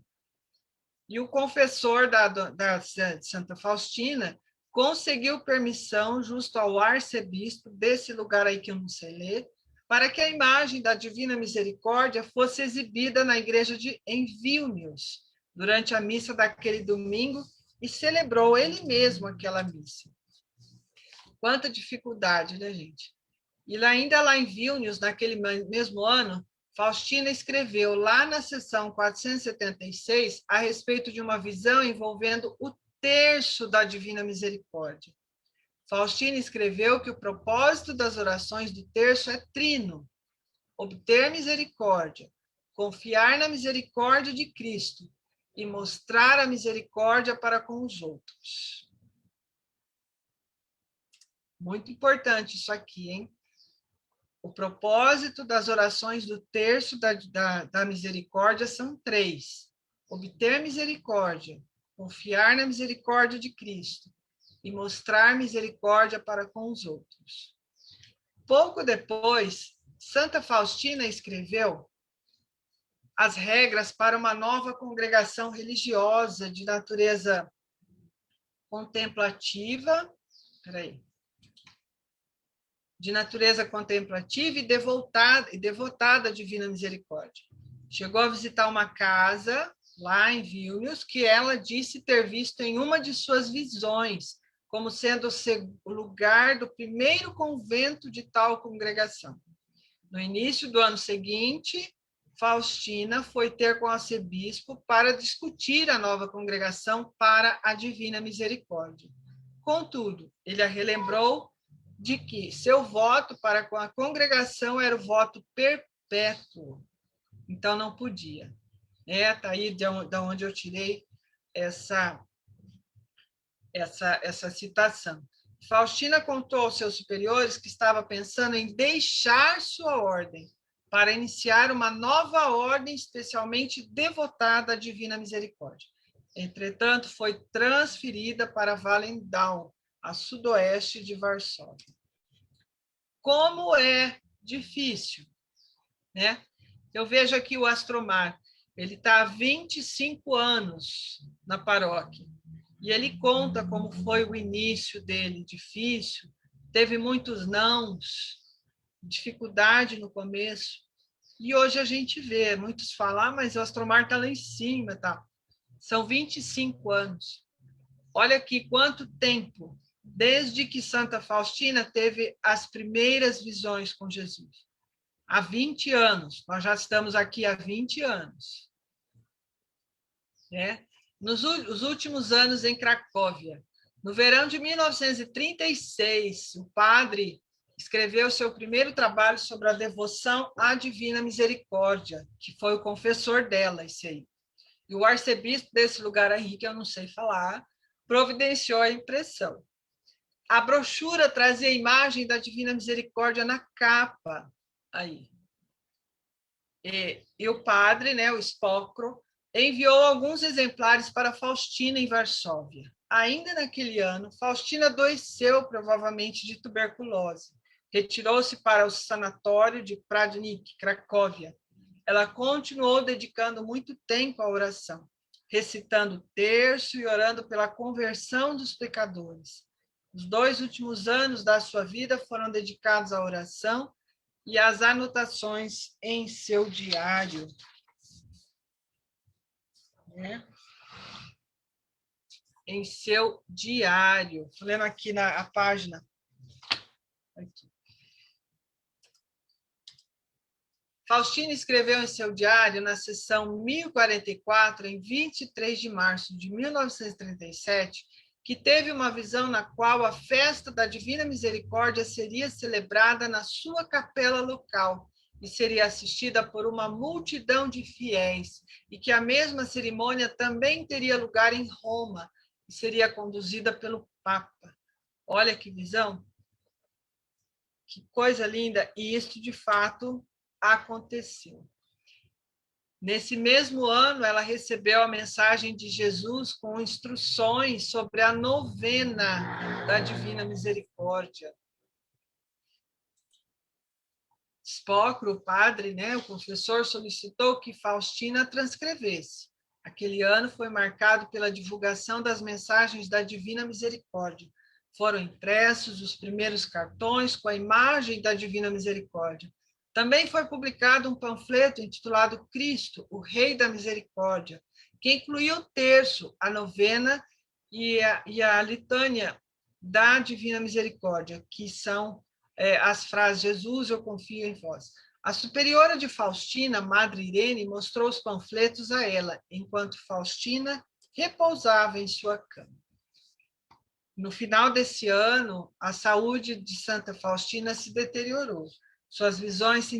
E o confessor da Santa Faustina conseguiu permissão justo ao arcebispo desse lugar aí que eu não sei ler, para que a imagem da Divina Misericórdia fosse exibida na igreja em Vilnius, durante a missa daquele domingo, e celebrou ele mesmo aquela missa. Quanta dificuldade, né, gente? E ainda lá em Vilnius, naquele mesmo ano, Faustina escreveu lá na seção 476 a respeito de uma visão envolvendo o terço da Divina Misericórdia. Faustina escreveu que o propósito das orações do terço é trino: obter misericórdia, confiar na misericórdia de Cristo e mostrar a misericórdia para com os outros. Muito importante isso aqui, hein? O propósito das orações do terço da misericórdia são 3. Obter misericórdia, confiar na misericórdia de Cristo e mostrar misericórdia para com os outros. Pouco depois, Santa Faustina escreveu as regras para uma nova congregação religiosa de natureza contemplativa, de natureza contemplativa e devotada à Divina Misericórdia. Chegou a visitar uma casa lá em Vilnius, que ela disse ter visto em uma de suas visões, como sendo o lugar do primeiro convento de tal congregação. No início do ano seguinte, Faustina foi ter com o arcebispo para discutir a nova congregação para a Divina Misericórdia. Contudo, ele a relembrou de que seu voto para com a congregação era o voto perpétuo, então não podia. Está aí de onde eu tirei essa citação. Faustina contou aos seus superiores que estava pensando em deixar sua ordem para iniciar uma nova ordem especialmente devotada à Divina Misericórdia. Entretanto, foi transferida para Wallendau, a sudoeste de Varsóvia. Como é difícil, né? Eu vejo aqui o Astromar, ele está há 25 anos na paróquia, e ele conta como foi o início dele, difícil, teve muitos nãos, dificuldade no começo, e hoje a gente vê, muitos falam, mas o Astromar está lá em cima, tá? São 25 anos. Olha aqui quanto tempo, desde que Santa Faustina teve as primeiras visões com Jesus. Há 20 anos, nós já estamos aqui há 20 anos. Né? Nos últimos anos em Cracóvia, no verão de 1936, o padre escreveu seu primeiro trabalho sobre a devoção à Divina Misericórdia, que foi o confessor dela, esse aí. E o arcebispo desse lugar aí, que eu não sei falar, providenciou a impressão. A brochura trazia a imagem da Divina Misericórdia na capa. Aí. E o padre, né, o Spocro, enviou alguns exemplares para Faustina em Varsóvia. Ainda naquele ano, Faustina adoeceu, provavelmente de tuberculose. Retirou-se para o sanatório de Pradnik, Cracóvia. Ela continuou dedicando muito tempo à oração, recitando o terço e orando pela conversão dos pecadores. Os 2 últimos anos da sua vida foram dedicados à oração e às anotações em seu diário. Né? Em seu diário. Estou lendo aqui a página. Aqui. Faustina escreveu em seu diário, na seção 1044, em 23 de março de 1937, que teve uma visão na qual a festa da Divina Misericórdia seria celebrada na sua capela local e seria assistida por uma multidão de fiéis, e que a mesma cerimônia também teria lugar em Roma e seria conduzida pelo Papa. Olha que visão! Que coisa linda! E isso, de fato, aconteceu. Nesse mesmo ano, ela recebeu a mensagem de Jesus com instruções sobre a novena da Divina Misericórdia. Spocro, o padre, né, o confessor, solicitou que Faustina transcrevesse. Aquele ano foi marcado pela divulgação das mensagens da Divina Misericórdia. Foram impressos os primeiros cartões com a imagem da Divina Misericórdia. Também foi publicado um panfleto intitulado Cristo, o Rei da Misericórdia, que incluía o terço, a novena e a litânia da Divina Misericórdia, que são as frases Jesus, eu confio em vós. A superiora de Faustina, Madre Irene, mostrou os panfletos a ela, enquanto Faustina repousava em sua cama. No final desse ano, a saúde de Santa Faustina se deteriorou. Suas visões se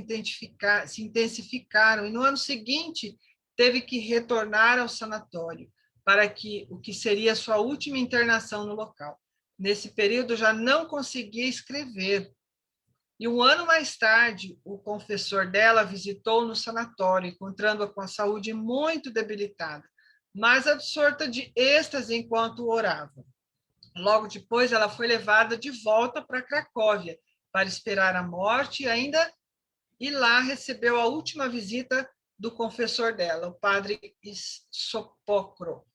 intensificaram e no ano seguinte teve que retornar ao sanatório para o que seria sua última internação no local. Nesse período já não conseguia escrever. E um ano mais tarde, o confessor dela visitou no sanatório, encontrando-a com a saúde muito debilitada, mas absorta de êxtase enquanto orava. Logo depois, ela foi levada de volta para Cracóvia, para esperar a morte e lá recebeu a última visita do confessor dela, o padre Sopocro.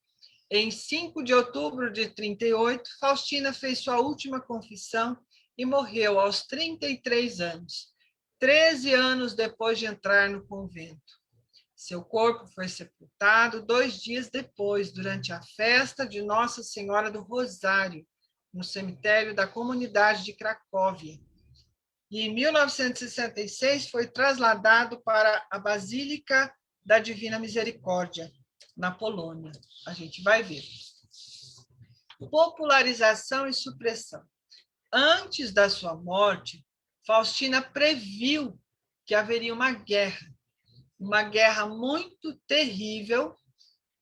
Em 5 de outubro de 38, Faustina fez sua última confissão e morreu aos 33 anos, 13 anos depois de entrar no convento. Seu corpo foi sepultado 2 dias depois, durante a festa de Nossa Senhora do Rosário, no cemitério da comunidade de Cracóvia. E em 1966 foi trasladado para a Basílica da Divina Misericórdia, na Polônia. A gente vai ver. Popularização e supressão. Antes da sua morte, Faustina previu que haveria uma guerra muito terrível,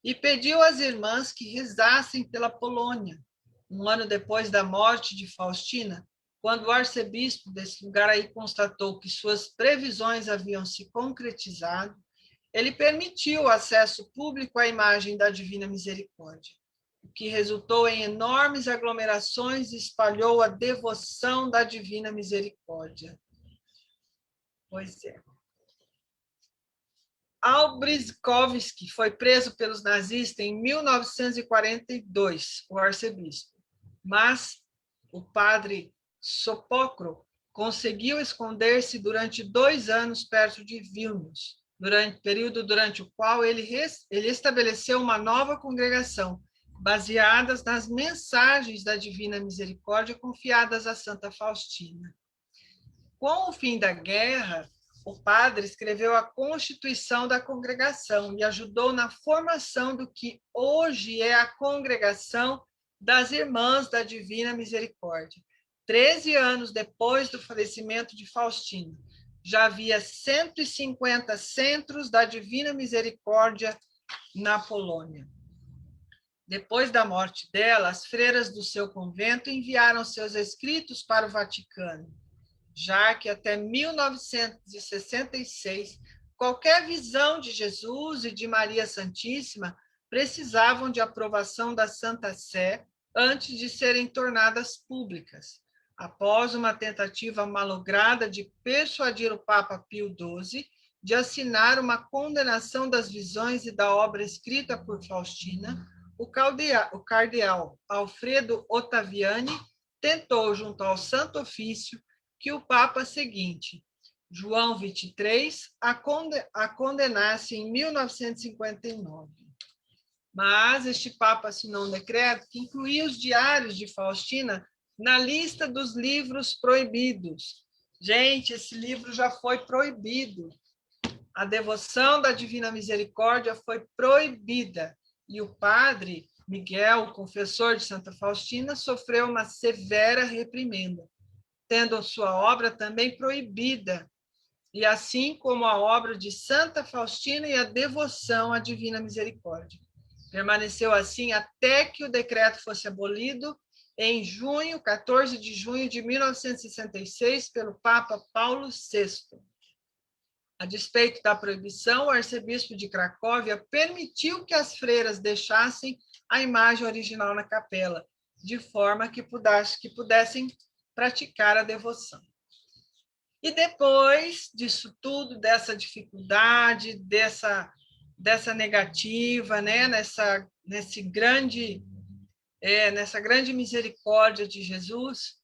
e pediu às irmãs que rezassem pela Polônia, um ano depois da morte de Faustina, quando o arcebispo desse lugar aí constatou que suas previsões haviam se concretizado, ele permitiu o acesso público à imagem da Divina Misericórdia, o que resultou em enormes aglomerações e espalhou a devoção da Divina Misericórdia. Pois é. Albrizkovski foi preso pelos nazistas em 1942, o arcebispo, mas o padre Sopocro conseguiu esconder-se durante 2 anos perto de Vilnius, período durante o qual ele estabeleceu uma nova congregação, baseadas nas mensagens da Divina Misericórdia confiadas a Santa Faustina. Com o fim da guerra, o padre escreveu a Constituição da Congregação e ajudou na formação do que hoje é a Congregação das Irmãs da Divina Misericórdia. 13 anos depois do falecimento de Faustina, já havia 150 centros da Divina Misericórdia na Polônia. Depois da morte dela, as freiras do seu convento enviaram seus escritos para o Vaticano, já que até 1966, qualquer visão de Jesus e de Maria Santíssima precisavam de aprovação da Santa Sé antes de serem tornadas públicas. Após uma tentativa malograda de persuadir o Papa Pio XII de assinar uma condenação das visões e da obra escrita por Faustina, o cardeal Alfredo Ottaviani tentou, junto ao Santo Ofício, que o Papa seguinte, João XXIII, a condenasse em 1959. Mas este Papa assinou um decreto que incluía os diários de Faustina na lista dos livros proibidos. Gente, esse livro já foi proibido. A devoção da Divina Misericórdia foi proibida. E o padre Miguel, o confessor de Santa Faustina, sofreu uma severa reprimenda, tendo sua obra também proibida, e assim como a obra de Santa Faustina e a devoção à Divina Misericórdia. Permaneceu assim até que o decreto fosse abolido em 14 de junho de 1966, pelo Papa Paulo VI. A despeito da proibição, o arcebispo de Cracóvia permitiu que as freiras deixassem a imagem original na capela, de forma que pudessem praticar a devoção. E depois disso tudo, dessa dificuldade, dessa negativa, né, nessa grande misericórdia de Jesus,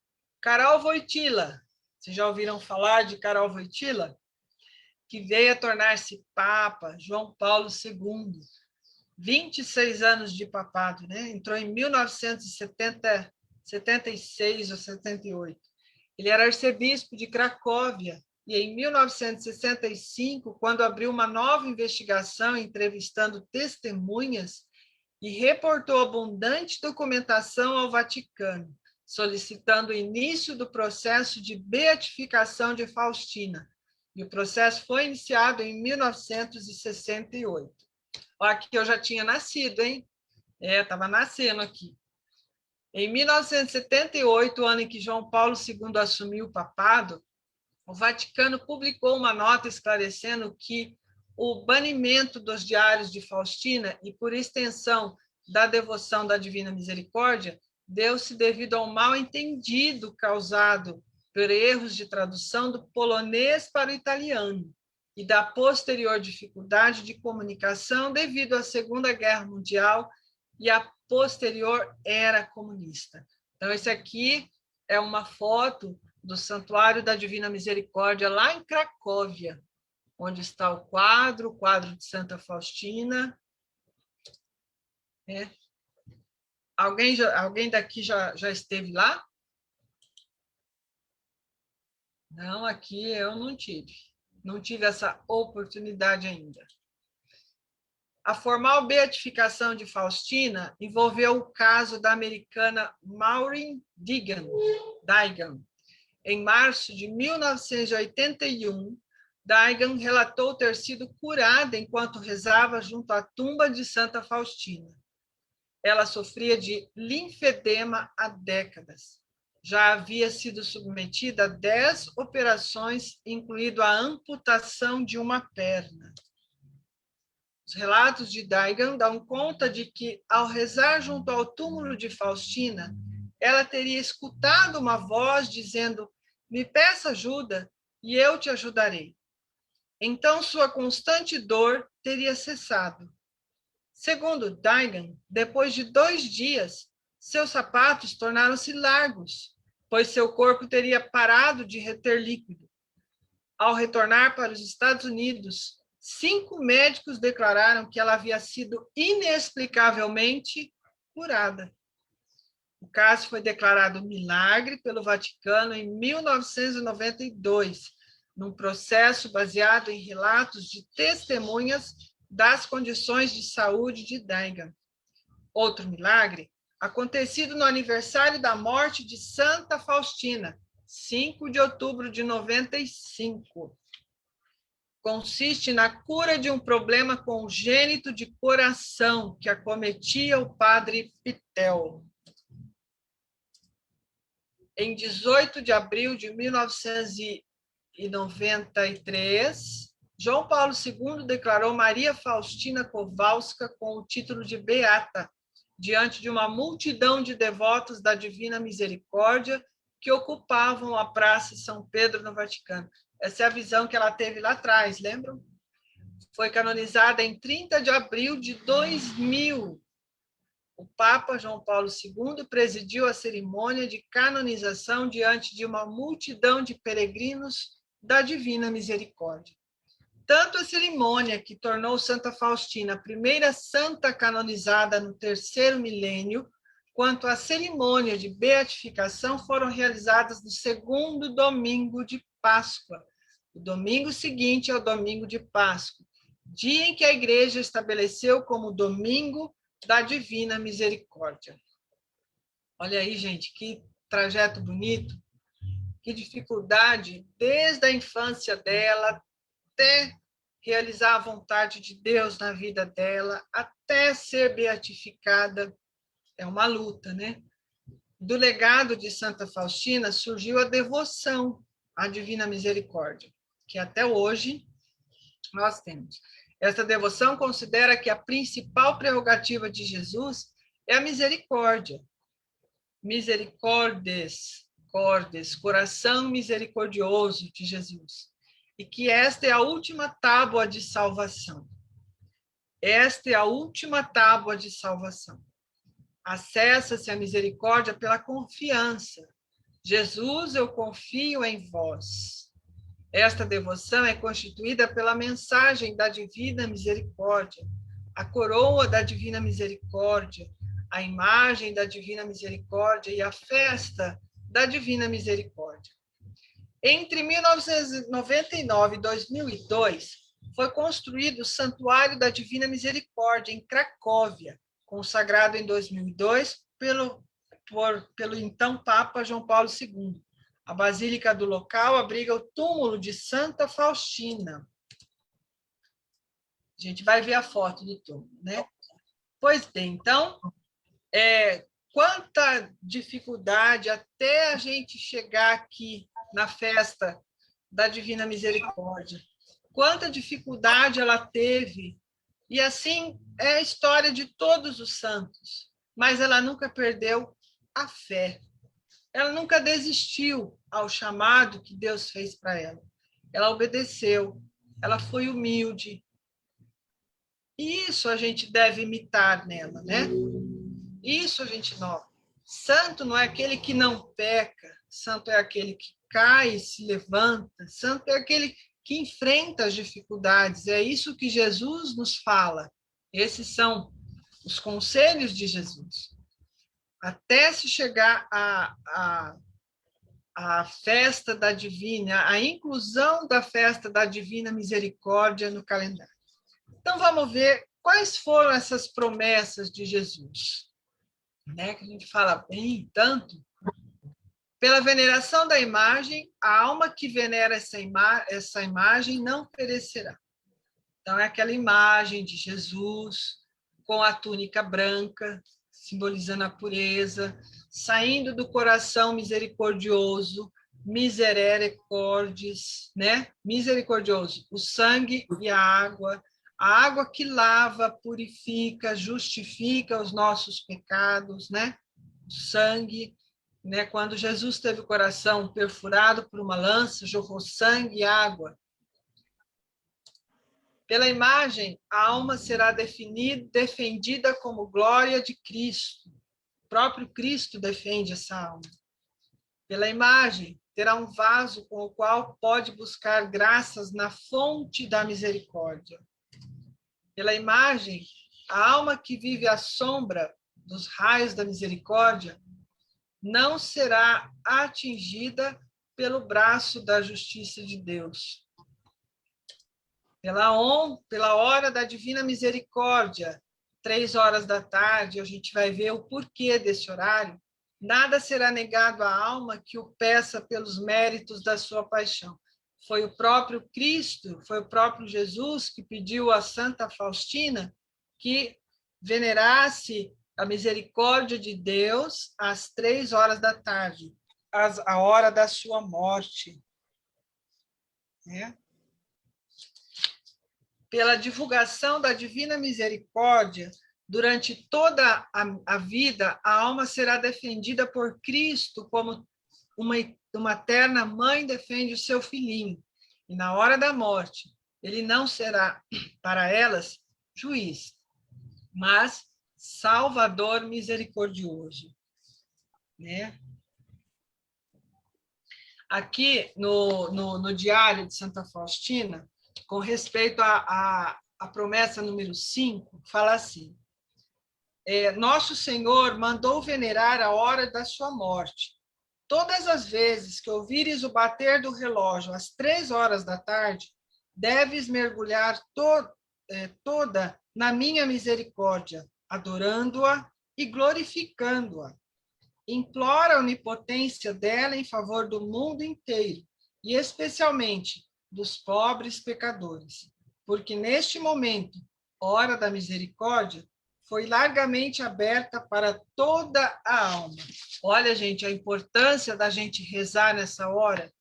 Karol Wojtyła, vocês já ouviram falar de Karol Wojtyła? Que veio a tornar-se Papa João Paulo II, 26 anos de papado, né? Entrou em 1976 ou 78. Ele era arcebispo de Cracóvia e em 1965, quando abriu uma nova investigação entrevistando testemunhas e reportou abundante documentação ao Vaticano, solicitando o início do processo de beatificação de Faustina. E o processo foi iniciado em 1968. Aqui eu já tinha nascido, hein? Estava nascendo aqui. Em 1978, o ano em que João Paulo II assumiu o papado, o Vaticano publicou uma nota esclarecendo que o banimento dos diários de Faustina e, por extensão, da devoção da Divina Misericórdia, deu-se devido ao mal-entendido causado por erros de tradução do polonês para o italiano e da posterior dificuldade de comunicação devido à Segunda Guerra Mundial e à posterior era comunista. Então, esse aqui é uma foto do Santuário da Divina Misericórdia, lá em Cracóvia, onde está o quadro de Santa Faustina. Alguém daqui já esteve lá? Não, aqui eu não tive essa oportunidade ainda. A formal beatificação de Faustina envolveu o caso da americana Maureen Digan. Em março de 1981, Digan relatou ter sido curada enquanto rezava junto à tumba de Santa Faustina. ela sofria de linfedema há décadas. Já havia sido submetida a 10 operações, incluindo a amputação de uma perna. Os relatos de Daigan dão conta de que, ao rezar junto ao túmulo de Faustina, ela teria escutado uma voz dizendo: "Me peça ajuda e eu te ajudarei." Então, sua constante dor teria cessado. Segundo Daigan, depois de 2 dias, seus sapatos tornaram-se largos, pois seu corpo teria parado de reter líquido. Ao retornar para os Estados Unidos, 5 médicos declararam que ela havia sido inexplicavelmente curada. O caso foi declarado milagre pelo Vaticano em 1992, num processo baseado em relatos de testemunhas das condições de saúde de Daigan. Outro milagre, acontecido no aniversário da morte de Santa Faustina, 5 de outubro de 95. Consiste na cura de um problema congênito de coração que acometia o padre Pitel. Em 18 de abril de 1993, João Paulo II declarou Maria Faustina Kowalska com o título de beata, diante de uma multidão de devotos da Divina Misericórdia que ocupavam a Praça São Pedro no Vaticano. Essa é a visão que ela teve lá atrás, lembram? Foi canonizada em 30 de abril de 2000. O Papa João Paulo II presidiu a cerimônia de canonização diante de uma multidão de peregrinos da Divina Misericórdia. Tanto a cerimônia que tornou Santa Faustina a primeira santa canonizada no 3º milênio, quanto a cerimônia de beatificação foram realizadas no 2º domingo de Páscoa. O domingo seguinte ao domingo de Páscoa, dia em que a Igreja estabeleceu como domingo da Divina Misericórdia. Olha aí, gente, que trajeto bonito, que dificuldade, desde a infância dela até realizar a vontade de Deus na vida dela, até ser beatificada. É uma luta, né? Do legado de Santa Faustina surgiu a devoção à Divina Misericórdia, que até hoje nós temos. Esta devoção considera que a principal prerrogativa de Jesus é a misericórdia. Misericordes, coração misericordioso de Jesus. E que esta é a última tábua de salvação. Esta é a última tábua de salvação. Acessa-se a misericórdia pela confiança. Jesus, eu confio em vós. Esta devoção é constituída pela mensagem da Divina Misericórdia, a coroa da Divina Misericórdia, a imagem da Divina Misericórdia e a festa da Divina Misericórdia. Entre 1999 e 2002, foi construído o Santuário da Divina Misericórdia, em Cracóvia, consagrado em 2002 pelo então Papa João Paulo II. A basílica do local abriga o túmulo de Santa Faustina. A gente vai ver a foto do túmulo, né? Pois bem, então, quanta dificuldade até a gente chegar aqui na festa da Divina Misericórdia. Quanta dificuldade ela teve. E assim é a história de todos os santos. Mas ela nunca perdeu a fé. Ela nunca desistiu ao chamado que Deus fez para ela. Ela obedeceu, ela foi humilde. E isso a gente deve imitar nela, né? Isso a gente nota. Santo não é aquele que não peca, santo é aquele que cai e se levanta, santo é aquele que enfrenta as dificuldades. É isso que Jesus nos fala. Esses são os conselhos de Jesus. Até se chegar à festa da Divina, a inclusão da festa da Divina Misericórdia no calendário. Então, vamos ver quais foram essas promessas de Jesus, né? Que a gente fala bem tanto. Pela veneração da imagem, a alma que venera essa imagem não perecerá. Então, é aquela imagem de Jesus com a túnica branca, simbolizando a pureza, saindo do coração misericordioso, miserere cordis, né? Misericordioso, o sangue e a água que lava, purifica, justifica os nossos pecados, né? O sangue, né? Quando Jesus teve o coração perfurado por uma lança, jorrou sangue e água. Pela imagem, a alma será defendida como glória de Cristo. O próprio Cristo defende essa alma. Pela imagem, terá um vaso com o qual pode buscar graças na fonte da misericórdia. Pela imagem, a alma que vive à sombra dos raios da misericórdia não será atingida pelo braço da justiça de Deus. Pela hora da divina misericórdia, 3 horas da tarde, a gente vai ver o porquê desse horário. Nada será negado à alma que o peça pelos méritos da sua paixão. Foi o próprio Cristo, foi o próprio Jesus que pediu a Santa Faustina que venerasse a misericórdia de Deus às 3 horas da tarde, a hora da sua morte. Né? Pela divulgação da divina misericórdia, durante toda a vida, a alma será defendida por Cristo como uma terna mãe defende o seu filhinho. E na hora da morte, ele não será, para elas, juiz, mas salvador misericordioso. Né? Aqui, no Diário de Santa Faustina, com respeito à promessa número 5, fala assim: Nosso Senhor mandou venerar a hora da sua morte. Todas as vezes que ouvires o bater do relógio às 3 horas da tarde, deves mergulhar toda na minha misericórdia, adorando-a e glorificando-a. Implora a onipotência dela em favor do mundo inteiro, e especialmente dos pobres pecadores, porque neste momento, hora da misericórdia, foi largamente aberta para toda a alma. Olha, gente, a importância da gente rezar nessa hora,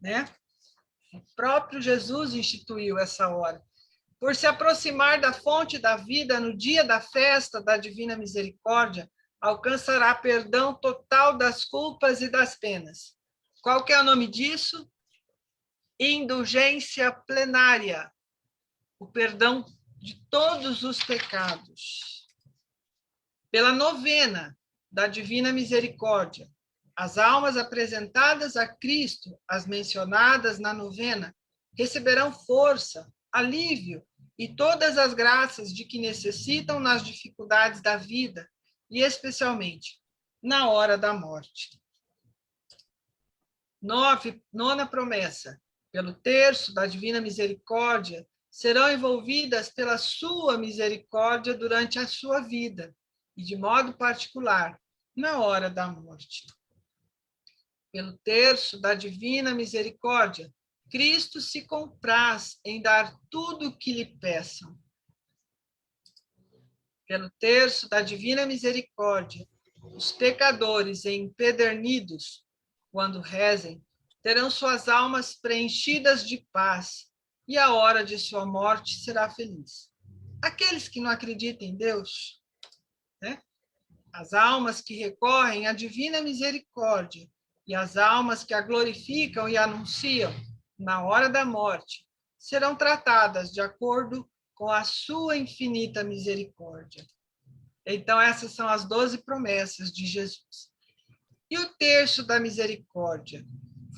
né? O próprio Jesus instituiu essa hora. Por se aproximar da fonte da vida no dia da festa da Divina Misericórdia, alcançará perdão total das culpas e das penas. Qual que é o nome disso? Indulgência plenária, o perdão de todos os pecados. Pela novena da Divina Misericórdia, as almas apresentadas a Cristo, as mencionadas na novena, receberão força, alívio e todas as graças de que necessitam nas dificuldades da vida, e especialmente na hora da morte. Nona promessa. Pelo terço da Divina Misericórdia, serão envolvidas pela sua misericórdia durante a sua vida, e de modo particular, na hora da morte. Pelo terço da Divina Misericórdia, Cristo se compraz em dar tudo o que lhe peçam. Pelo terço da Divina Misericórdia, os pecadores empedernidos, quando rezem, terão suas almas preenchidas de paz, e a hora de sua morte será feliz. Aqueles que não acreditam em Deus, né? As almas que recorrem à divina misericórdia e as almas que a glorificam e anunciam na hora da morte serão tratadas de acordo com a sua infinita misericórdia. Então, essas são as 12 promessas de Jesus. E o terço da misericórdia?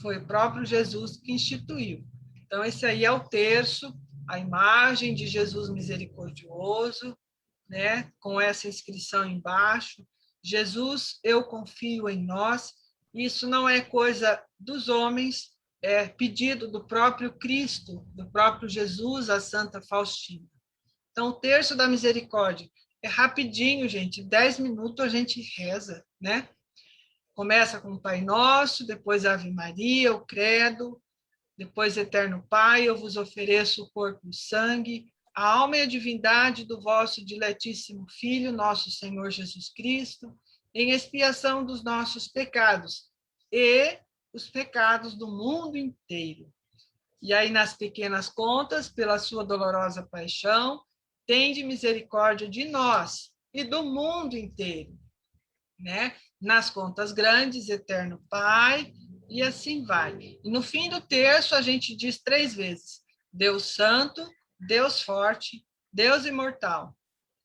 Foi o próprio Jesus que instituiu. Então, esse aí é o terço, a imagem de Jesus misericordioso, né? Com essa inscrição embaixo. Jesus, eu confio em nós. Isso não é coisa dos homens, é pedido do próprio Cristo, do próprio Jesus, a Santa Faustina. Então, o terço da misericórdia é rapidinho, gente. 10 minutos a gente reza, né? Começa com o Pai Nosso, depois Ave Maria, o Credo, depois Eterno Pai, eu vos ofereço o corpo e o sangue, a alma e a divindade do vosso diletíssimo Filho, nosso Senhor Jesus Cristo, em expiação dos nossos pecados e os pecados do mundo inteiro. E aí, nas pequenas contas, pela sua dolorosa paixão, tende misericórdia de nós e do mundo inteiro, né? Nas contas grandes, eterno Pai, e assim vai. E no fim do terço, a gente diz 3 vezes: Deus Santo, Deus Forte, Deus Imortal,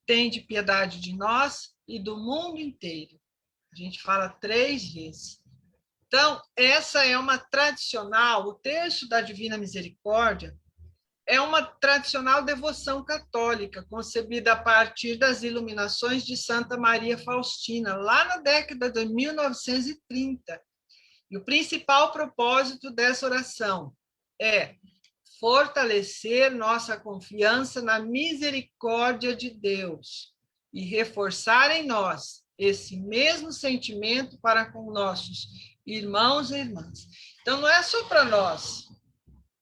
tende piedade de nós e do mundo inteiro. A gente fala 3 vezes. Então, essa é uma tradicional, o terço da Divina Misericórdia é uma tradicional devoção católica, concebida a partir das iluminações de Santa Maria Faustina, lá na década de 1930. E o principal propósito dessa oração é fortalecer nossa confiança na misericórdia de Deus e reforçar em nós esse mesmo sentimento para com nossos irmãos e irmãs. Então, não é só para nós,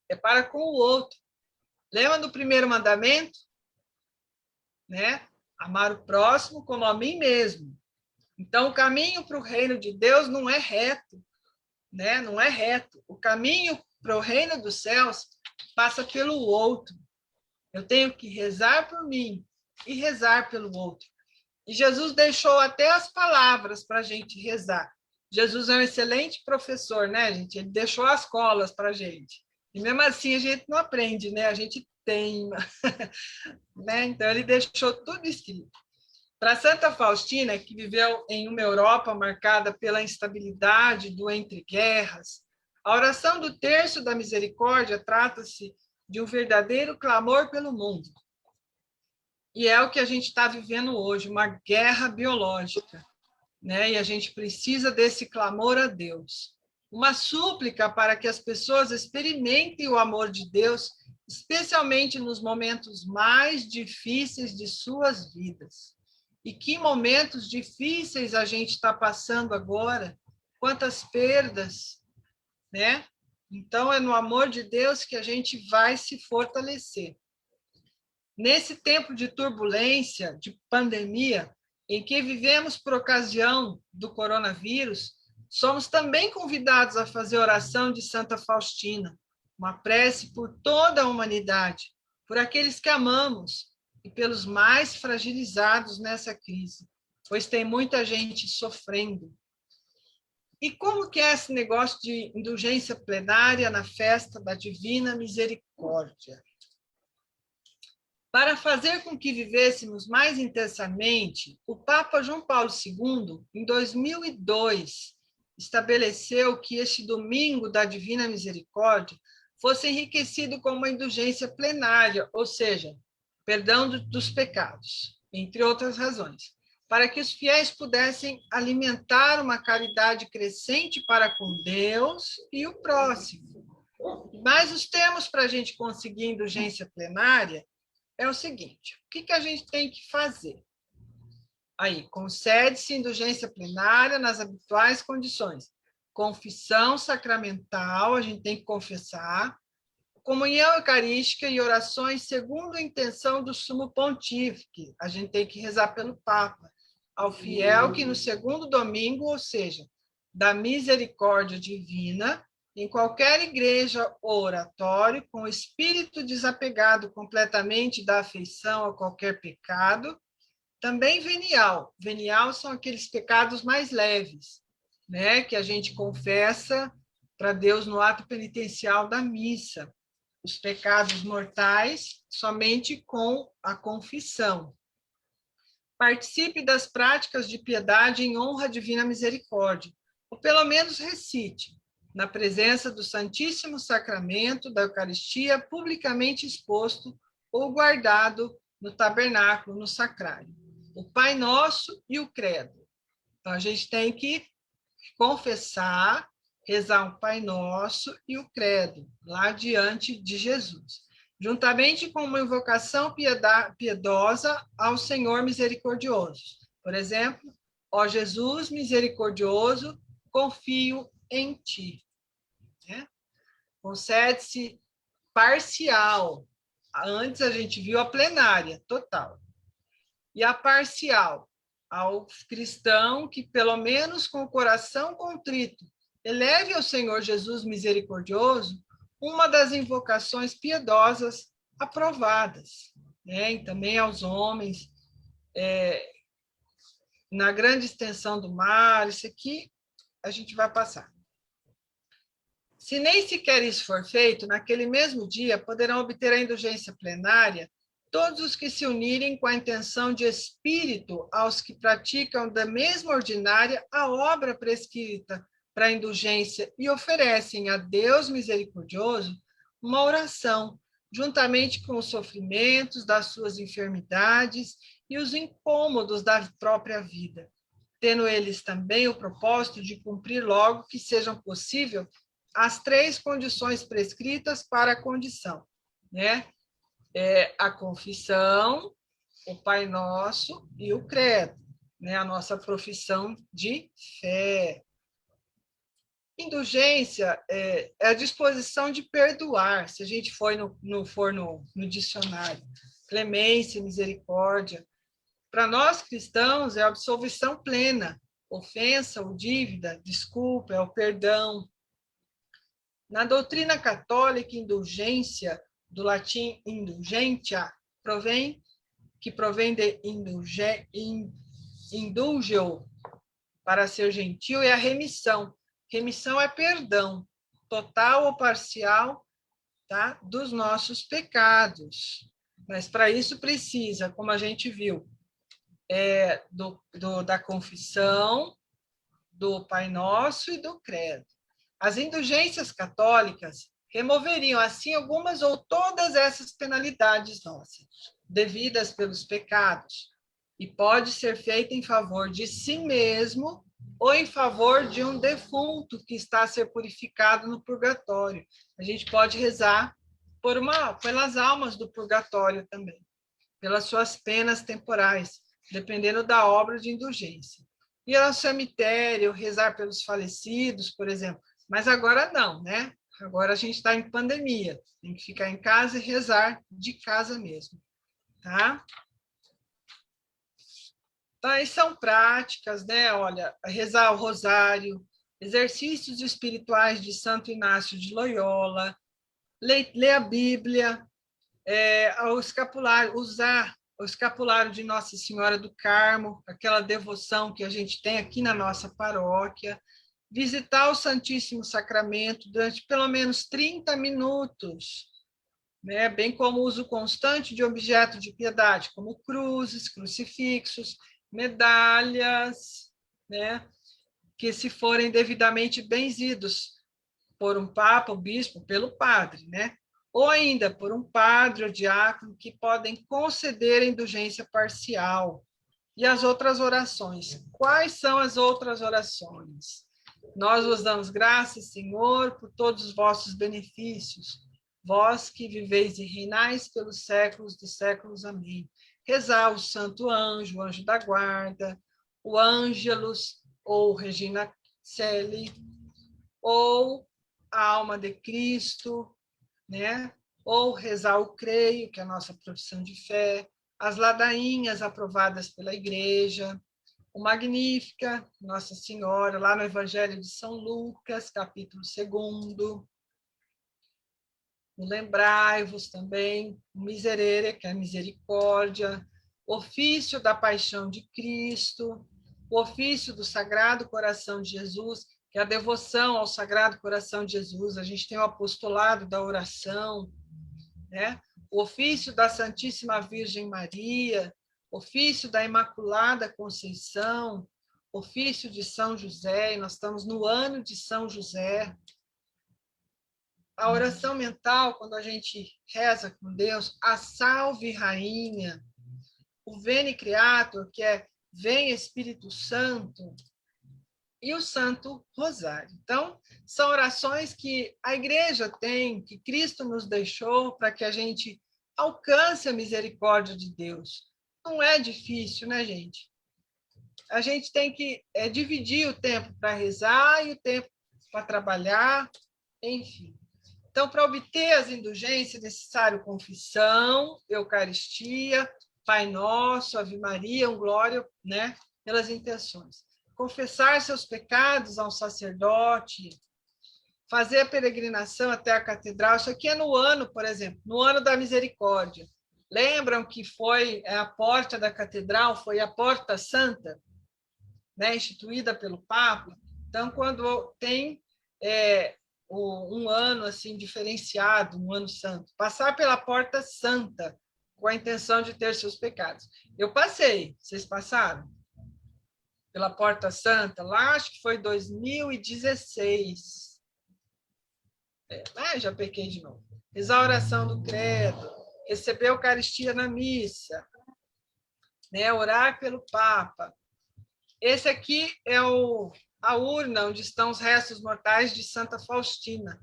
é para com o outro. Lembra do primeiro mandamento? Né? Amar o próximo como a mim mesmo. Então, o caminho para o reino de Deus não é reto, né? Não é reto. O caminho para o reino dos céus passa pelo outro. Eu tenho que rezar por mim e rezar pelo outro. E Jesus deixou até as palavras para a gente rezar. Jesus é um excelente professor, né, gente? Ele deixou as colas para a gente. E mesmo assim a gente não aprende, né? A gente teima. Né? Então ele deixou tudo escrito. Para Santa Faustina, que viveu em uma Europa marcada pela instabilidade do entre-guerras, a oração do Terço da Misericórdia trata-se de um verdadeiro clamor pelo mundo. E é o que a gente está vivendo hoje, uma guerra biológica, né? E a gente precisa desse clamor a Deus. Uma súplica para que as pessoas experimentem o amor de Deus, especialmente nos momentos mais difíceis de suas vidas. E que momentos difíceis a gente está passando agora, quantas perdas, né? Então, é no amor de Deus que a gente vai se fortalecer. Nesse tempo de turbulência, de pandemia, em que vivemos por ocasião do coronavírus, somos também convidados a fazer oração de Santa Faustina, uma prece por toda a humanidade, por aqueles que amamos e pelos mais fragilizados nessa crise, pois tem muita gente sofrendo. E como que é esse negócio de indulgência plenária na festa da Divina Misericórdia? Para fazer com que vivêssemos mais intensamente, o Papa João Paulo II, em 2002, estabeleceu que este domingo da Divina Misericórdia fosse enriquecido com uma indulgência plenária, ou seja, perdão dos pecados, entre outras razões, para que os fiéis pudessem alimentar uma caridade crescente para com Deus e o próximo. Mas os termos para a gente conseguir indulgência plenária é o seguinte: o que a gente tem que fazer? Aí, concede-se indulgência plenária nas habituais condições. Confissão sacramental, a gente tem que confessar. Comunhão eucarística e orações segundo a intenção do Sumo Pontífice. A gente tem que rezar pelo Papa. Ao fiel que no segundo domingo, ou seja, da misericórdia divina, em qualquer igreja ou oratório, com o espírito desapegado completamente da afeição a qualquer pecado, também venial. Venial são aqueles pecados mais leves, né, que a gente confessa para Deus no ato penitencial da missa. Os pecados mortais somente com a confissão. Participe das práticas de piedade em honra à Divina Misericórdia, ou pelo menos recite, na presença do Santíssimo Sacramento da Eucaristia, publicamente exposto ou guardado no tabernáculo, no sacrário. O Pai Nosso e o Credo. Então, a gente tem que confessar, rezar o Pai Nosso e o Credo, lá diante de Jesus, juntamente com uma invocação piedosa ao Senhor misericordioso. Por exemplo, ó Jesus misericordioso, confio em ti. Né? Concede-se parcial, Antes a gente viu a plenária, total. E a parcial, ao cristão que, pelo menos com o coração contrito, eleve ao Senhor Jesus misericordioso uma das invocações piedosas aprovadas, né? E também aos homens, na grande extensão do mar, isso aqui a gente vai passar. Se nem sequer isso for feito, naquele mesmo dia poderão obter a indulgência plenária todos os que se unirem com a intenção de espírito aos que praticam da mesma ordinária a obra prescrita para a indulgência e oferecem a Deus misericordioso uma oração, juntamente com os sofrimentos das suas enfermidades e os incômodos da própria vida, tendo eles também o propósito de cumprir logo que sejam possível as 3 condições prescritas para a condição, né? A confissão, o Pai Nosso e o credo, né? A nossa profissão de fé. Indulgência é a disposição de perdoar, se a gente for no dicionário. Clemência, misericórdia. Para nós cristãos, é a absolvição plena. Ofensa ou dívida, desculpa, é o perdão. Na doutrina católica, indulgência, do latim indulgentia, provém de indulgeo, para ser gentil, é a remissão. Remissão é perdão, total ou parcial, tá? Dos nossos pecados. Mas para isso precisa, como a gente viu, da confissão, do Pai Nosso e do credo. As indulgências católicas removeriam, assim, algumas ou todas essas penalidades nossas, devidas pelos pecados, e pode ser feita em favor de si mesmo ou em favor de um defunto que está a ser purificado no purgatório. A gente pode rezar pelas almas do purgatório também, pelas suas penas temporais, dependendo da obra de indulgência. Ir ao cemitério, rezar pelos falecidos, por exemplo. Mas agora não, né? Agora a gente está em pandemia, tem que ficar em casa e rezar de casa mesmo, tá? Então, aí são práticas, né? Olha, rezar o rosário, exercícios espirituais de Santo Inácio de Loyola, ler a Bíblia, ao escapulário, usar o escapulário de Nossa Senhora do Carmo, aquela devoção que a gente tem aqui na nossa paróquia, visitar o Santíssimo Sacramento durante pelo menos 30 minutos, né? Bem como o uso constante de objetos de piedade, como cruzes, crucifixos, medalhas, né? Que se forem devidamente benzidos por um papa, o bispo, pelo padre, né? Ou ainda por um padre ou diácono que podem conceder indulgência parcial. E as outras orações. Quais são as outras orações? Nós vos damos graças, Senhor, por todos os vossos benefícios, vós que viveis e reinais pelos séculos dos séculos. Amém. Rezar o Santo Anjo, o Anjo da Guarda, o Ângelus, ou Regina Coeli, ou a Alma de Cristo, né? Ou rezar o Creio, que é a nossa profissão de fé, as ladainhas aprovadas pela Igreja, o Magnífica, Nossa Senhora, lá no Evangelho de São Lucas, capítulo 2º, o Lembrai-vos também, o Miserere, que é a misericórdia, o ofício da Paixão de Cristo, o ofício do Sagrado Coração de Jesus, que é a devoção ao Sagrado Coração de Jesus. A gente tem o apostolado da oração, né? O ofício da Santíssima Virgem Maria, ofício da Imaculada Conceição, ofício de São José, e nós estamos no ano de São José. A oração mental, quando a gente reza com Deus, a Salve Rainha, o Veni Creator, que é Vem Espírito Santo, e o Santo Rosário. Então, são orações que a Igreja tem, que Cristo nos deixou para que a gente alcance a misericórdia de Deus. Não é difícil, né, gente? A gente tem que dividir o tempo para rezar e o tempo para trabalhar, enfim. Então, para obter as indulgências, é necessário confissão, Eucaristia, Pai Nosso, Ave Maria, um glória, né, pelas intenções. Confessar seus pecados ao sacerdote, fazer a peregrinação até a catedral. Isso aqui é no ano, por exemplo, no ano da misericórdia. Lembram que foi a porta da catedral, foi a Porta Santa, né, instituída pelo Papa? Então, quando tem um ano assim diferenciado, um ano santo, passar pela Porta Santa com a intenção de ter seus pecados. Eu passei, vocês passaram? Pela Porta Santa, lá acho que foi 2016. Já pequei de novo. Rezar a oração do credo, receber a Eucaristia na missa, né? Orar pelo Papa. Esse aqui é a urna onde estão os restos mortais de Santa Faustina,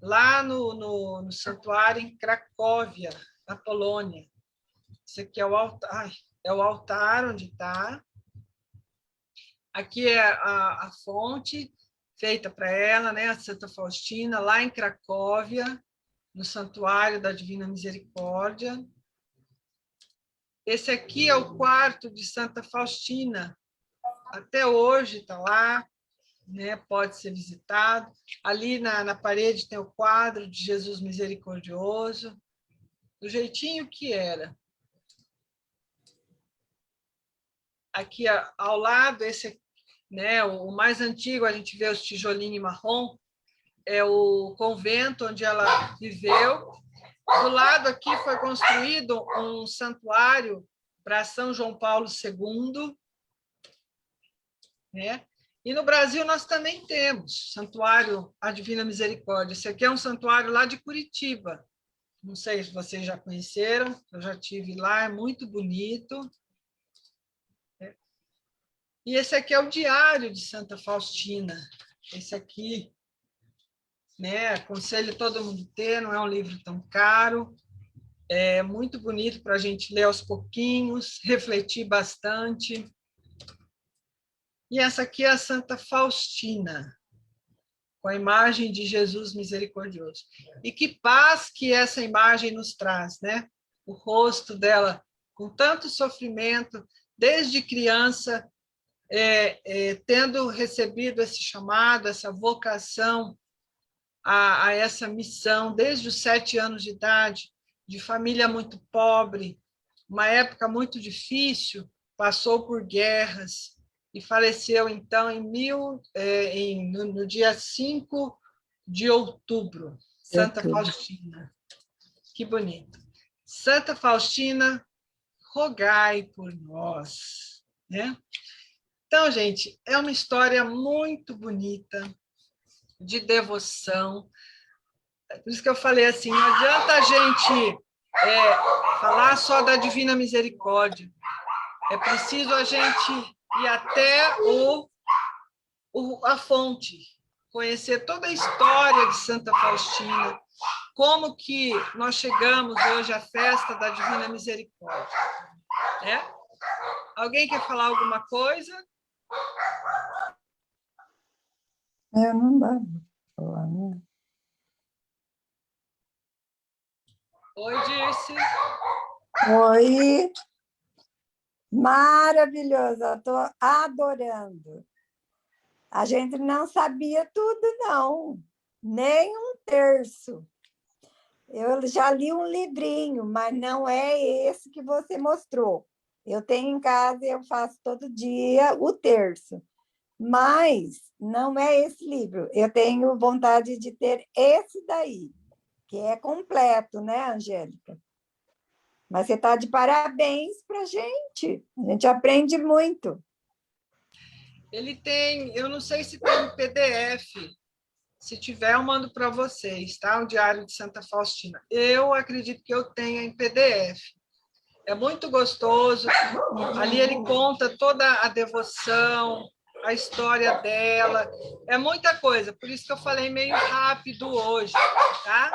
lá no santuário em Cracóvia, na Polônia. Esse aqui é o altar onde está. Aqui é a fonte feita para ela, né, a Santa Faustina, lá em Cracóvia, no Santuário da Divina Misericórdia. Esse aqui é o quarto de Santa Faustina. Até hoje está lá, né, pode ser visitado. Ali na parede tem o quadro de Jesus Misericordioso, do jeitinho que era. Aqui ao lado, esse, né, o mais antigo, a gente vê os tijolinhos marrom, é o convento onde ela viveu. Do lado aqui foi construído um santuário para São João Paulo II, né? E no Brasil nós também temos Santuário à Divina Misericórdia. Esse aqui é um santuário lá de Curitiba. Não sei se vocês já conheceram, eu já estive lá, é muito bonito. E esse aqui é o Diário de Santa Faustina. Esse aqui, né, aconselho todo mundo ter, não é um livro tão caro, é muito bonito para a gente ler aos pouquinhos, refletir bastante. E essa aqui é a Santa Faustina, com a imagem de Jesus misericordioso. E que paz que essa imagem nos traz, né? O rosto dela com tanto sofrimento, desde criança, tendo recebido esse chamado, essa vocação a essa missão, desde os 7 anos de idade, de família muito pobre, uma época muito difícil, passou por guerras e faleceu, então, no dia 5 de outubro, Santa Faustina. Que bonito. Santa Faustina, rogai por nós, né? Então, gente, é uma história muito bonita, de devoção. Por isso que eu falei assim, não adianta a gente falar só da Divina Misericórdia. É preciso a gente ir até a fonte, conhecer toda a história de Santa Faustina, como que nós chegamos hoje à festa da Divina Misericórdia. Né? Alguém quer falar alguma coisa? Não dá para falar, né? Oi, Dirce. Oi, maravilhosa, estou adorando. A gente não sabia tudo, não, nem um terço. Eu já li um livrinho, mas não é esse que você mostrou. Eu tenho em casa e eu faço todo dia o terço. Mas não é esse livro. Eu tenho vontade de ter esse daí, que é completo, né, Angélica? Mas você está de parabéns para a gente aprende muito. Ele tem, eu não sei se tem PDF, se tiver eu mando para vocês, tá? O Diário de Santa Faustina. Eu acredito que eu tenha em PDF. É muito gostoso, ali ele conta toda a devoção, a história dela, é muita coisa, por isso que eu falei meio rápido hoje, tá?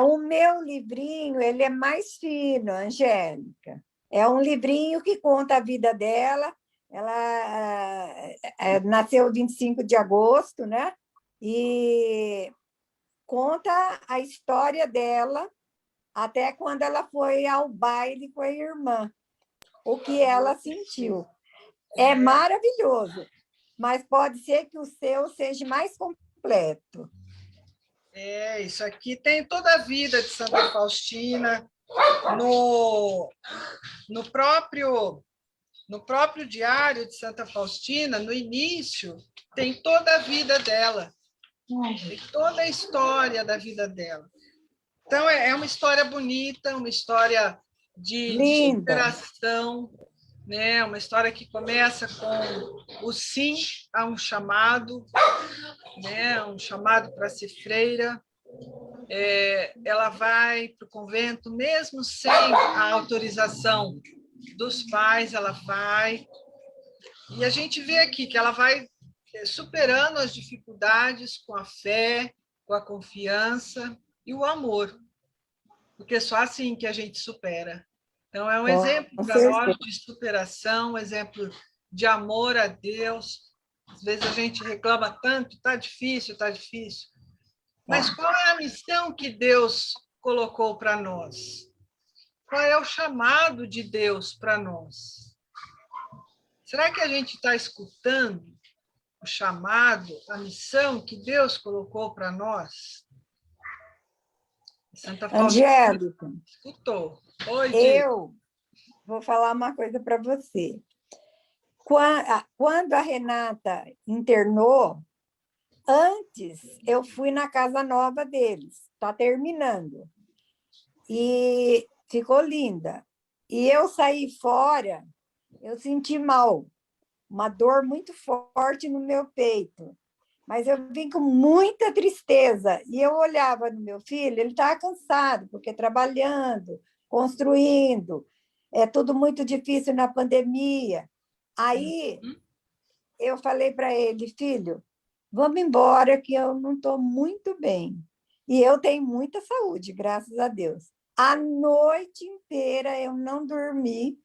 O meu livrinho, ele é mais fino, Angélica. É um livrinho que conta a vida dela. Ela nasceu 25 de agosto, né? e conta a história dela até quando ela foi ao baile com a irmã, o que ela sentiu. É maravilhoso, mas pode ser que o seu seja mais completo. Isso aqui tem toda a vida de Santa Faustina, no próprio diário de Santa Faustina, no início, tem toda a vida dela, tem toda a história da vida dela. Então, é uma história bonita, uma história de Linda. superação, né? Uma história que começa com o sim a um chamado, né? Um chamado para ser freira. Ela vai para o convento, mesmo sem a autorização dos pais, ela vai. E a gente vê aqui que ela vai superando as dificuldades com a fé, com a confiança e o amor, porque é só assim que a gente supera. Então, é um exemplo para nós de superação, um exemplo de amor a Deus. Às vezes a gente reclama tanto, está difícil, está difícil. Mas qual é a missão que Deus colocou para nós? Qual é o chamado de Deus para nós? Será que a gente está escutando o chamado, a missão que Deus colocou para nós? Santa Faustina Angélica, escutou. Oi, eu vou falar uma coisa para você. Quando a Renata internou, antes eu fui na casa nova deles, está terminando, e ficou linda. E eu saí fora, eu senti mal, uma dor muito forte no meu peito. Mas eu vim com muita tristeza. E eu olhava no meu filho, ele estava cansado, porque trabalhando, construindo, é tudo muito difícil na pandemia. Aí eu falei para ele, filho, vamos embora, que eu não estou muito bem. E eu tenho muita saúde, graças a Deus. A noite inteira eu não dormi.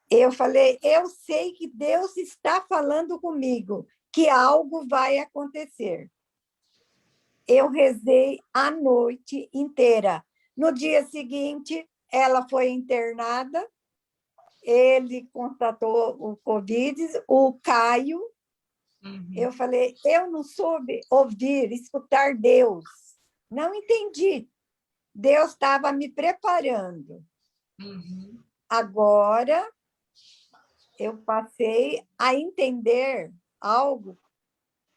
Eu falei, eu sei que Deus está falando comigo, que algo vai acontecer. Eu rezei a noite inteira. No dia seguinte, ela foi internada, ele constatou o Covid, o Caio. Eu falei, eu não soube ouvir, escutar Deus. Não entendi. Deus estava me preparando. Agora, eu passei a entender algo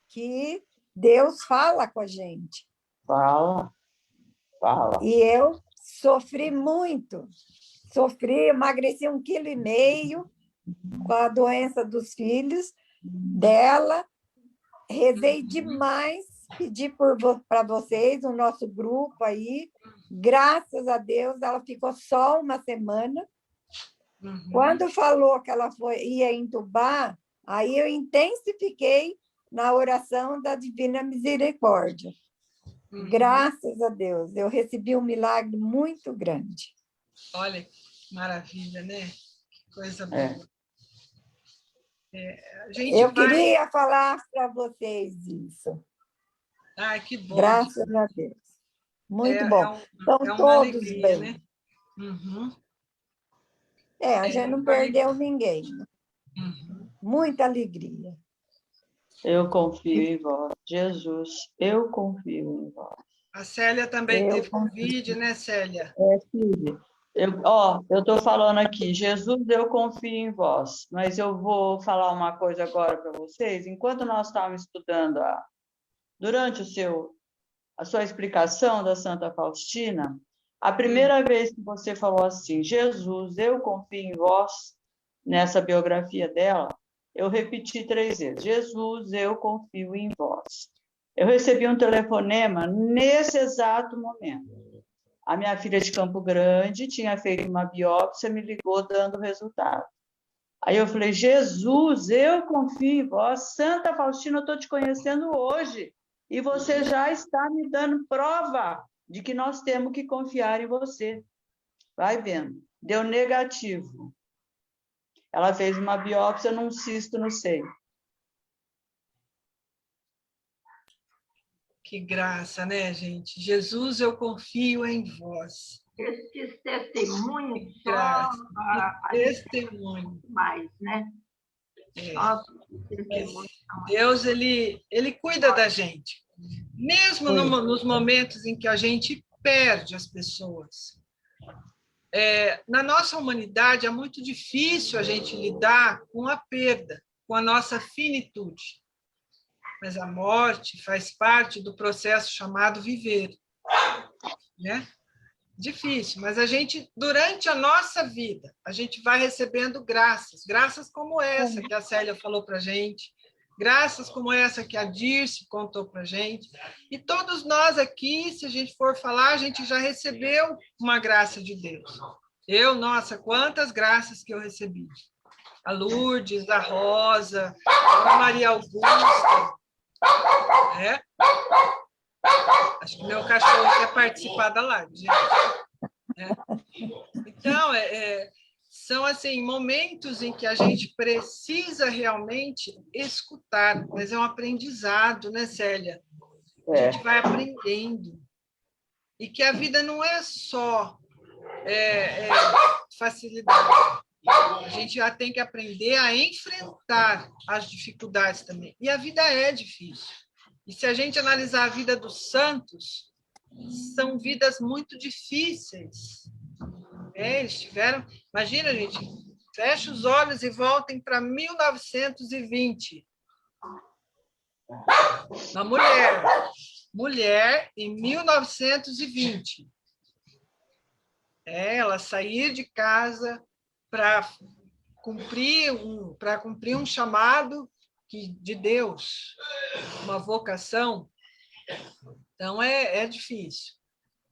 que Deus fala com a gente. Fala. E eu sofri muito. Emagreci 1,5 kg com a doença dos filhos dela. Rezei demais, pedi para vocês, o nosso grupo aí. Graças a Deus, ela ficou só uma semana. Quando falou que ela ia entubar, aí eu intensifiquei na oração da Divina Misericórdia. Graças a Deus, eu recebi um milagre muito grande. Olha, que maravilha, né? Que coisa boa. Eu queria falar para vocês isso. Ah, que bom. Graças a Deus. Muito bom. Estão todos alegria, bem. Né? A gente não perdeu ninguém. Muita alegria. Eu confio em vós. Jesus, eu confio em vós. A Célia também teve Covid, né, Célia? Filha. Eu estou falando aqui, Jesus, eu confio em vós, mas eu vou falar uma coisa agora para vocês. Enquanto nós estávamos estudando, durante a sua explicação da Santa Faustina, a primeira vez que você falou assim, Jesus, eu confio em vós, nessa biografia dela, eu repeti 3 vezes, Jesus, eu confio em vós. Eu recebi um telefonema nesse exato momento. A minha filha de Campo Grande tinha feito uma biópsia, me ligou dando resultado. Aí eu falei, Jesus, eu confio em vós. Santa Faustina, eu estou te conhecendo hoje. E você já está me dando prova de que nós temos que confiar em você. Vai vendo. Deu negativo. Ela fez uma biópsia num cisto no seio. Que graça, né, gente? Jesus, eu confio em vós. Esses testemunhos Que só graça. a Que gente testemunho. mais, né? É. Só os testemunhos são Deus, ele cuida da gente. Mesmo nos momentos em que a gente perde as pessoas. Na nossa humanidade, é muito difícil a gente lidar com a perda, com a nossa finitude. Mas a morte faz parte do processo chamado viver, né? Difícil, mas a gente, durante a nossa vida, a gente vai recebendo graças como essa que a Célia falou para a gente, graças como essa que a Dirce contou para a gente, e todos nós aqui, se a gente for falar, a gente já recebeu uma graça de Deus. Nossa, quantas graças que eu recebi. A Lourdes, a Rosa, a Maria Augusta, né? Acho que meu cachorro quer participar da live, gente. Então, são assim momentos em que a gente precisa realmente escutar, mas é um aprendizado, né, Célia? A gente vai aprendendo. E que a vida não é só facilidade. A gente já tem que aprender a enfrentar as dificuldades também. E a vida é difícil. E se a gente analisar a vida dos santos, são vidas muito difíceis. Eles tiveram... Imagina, gente, fecha os olhos e voltem para 1920. Uma mulher em 1920. Ela sair de casa para cumprir um chamado de Deus, uma vocação. Então, é difícil.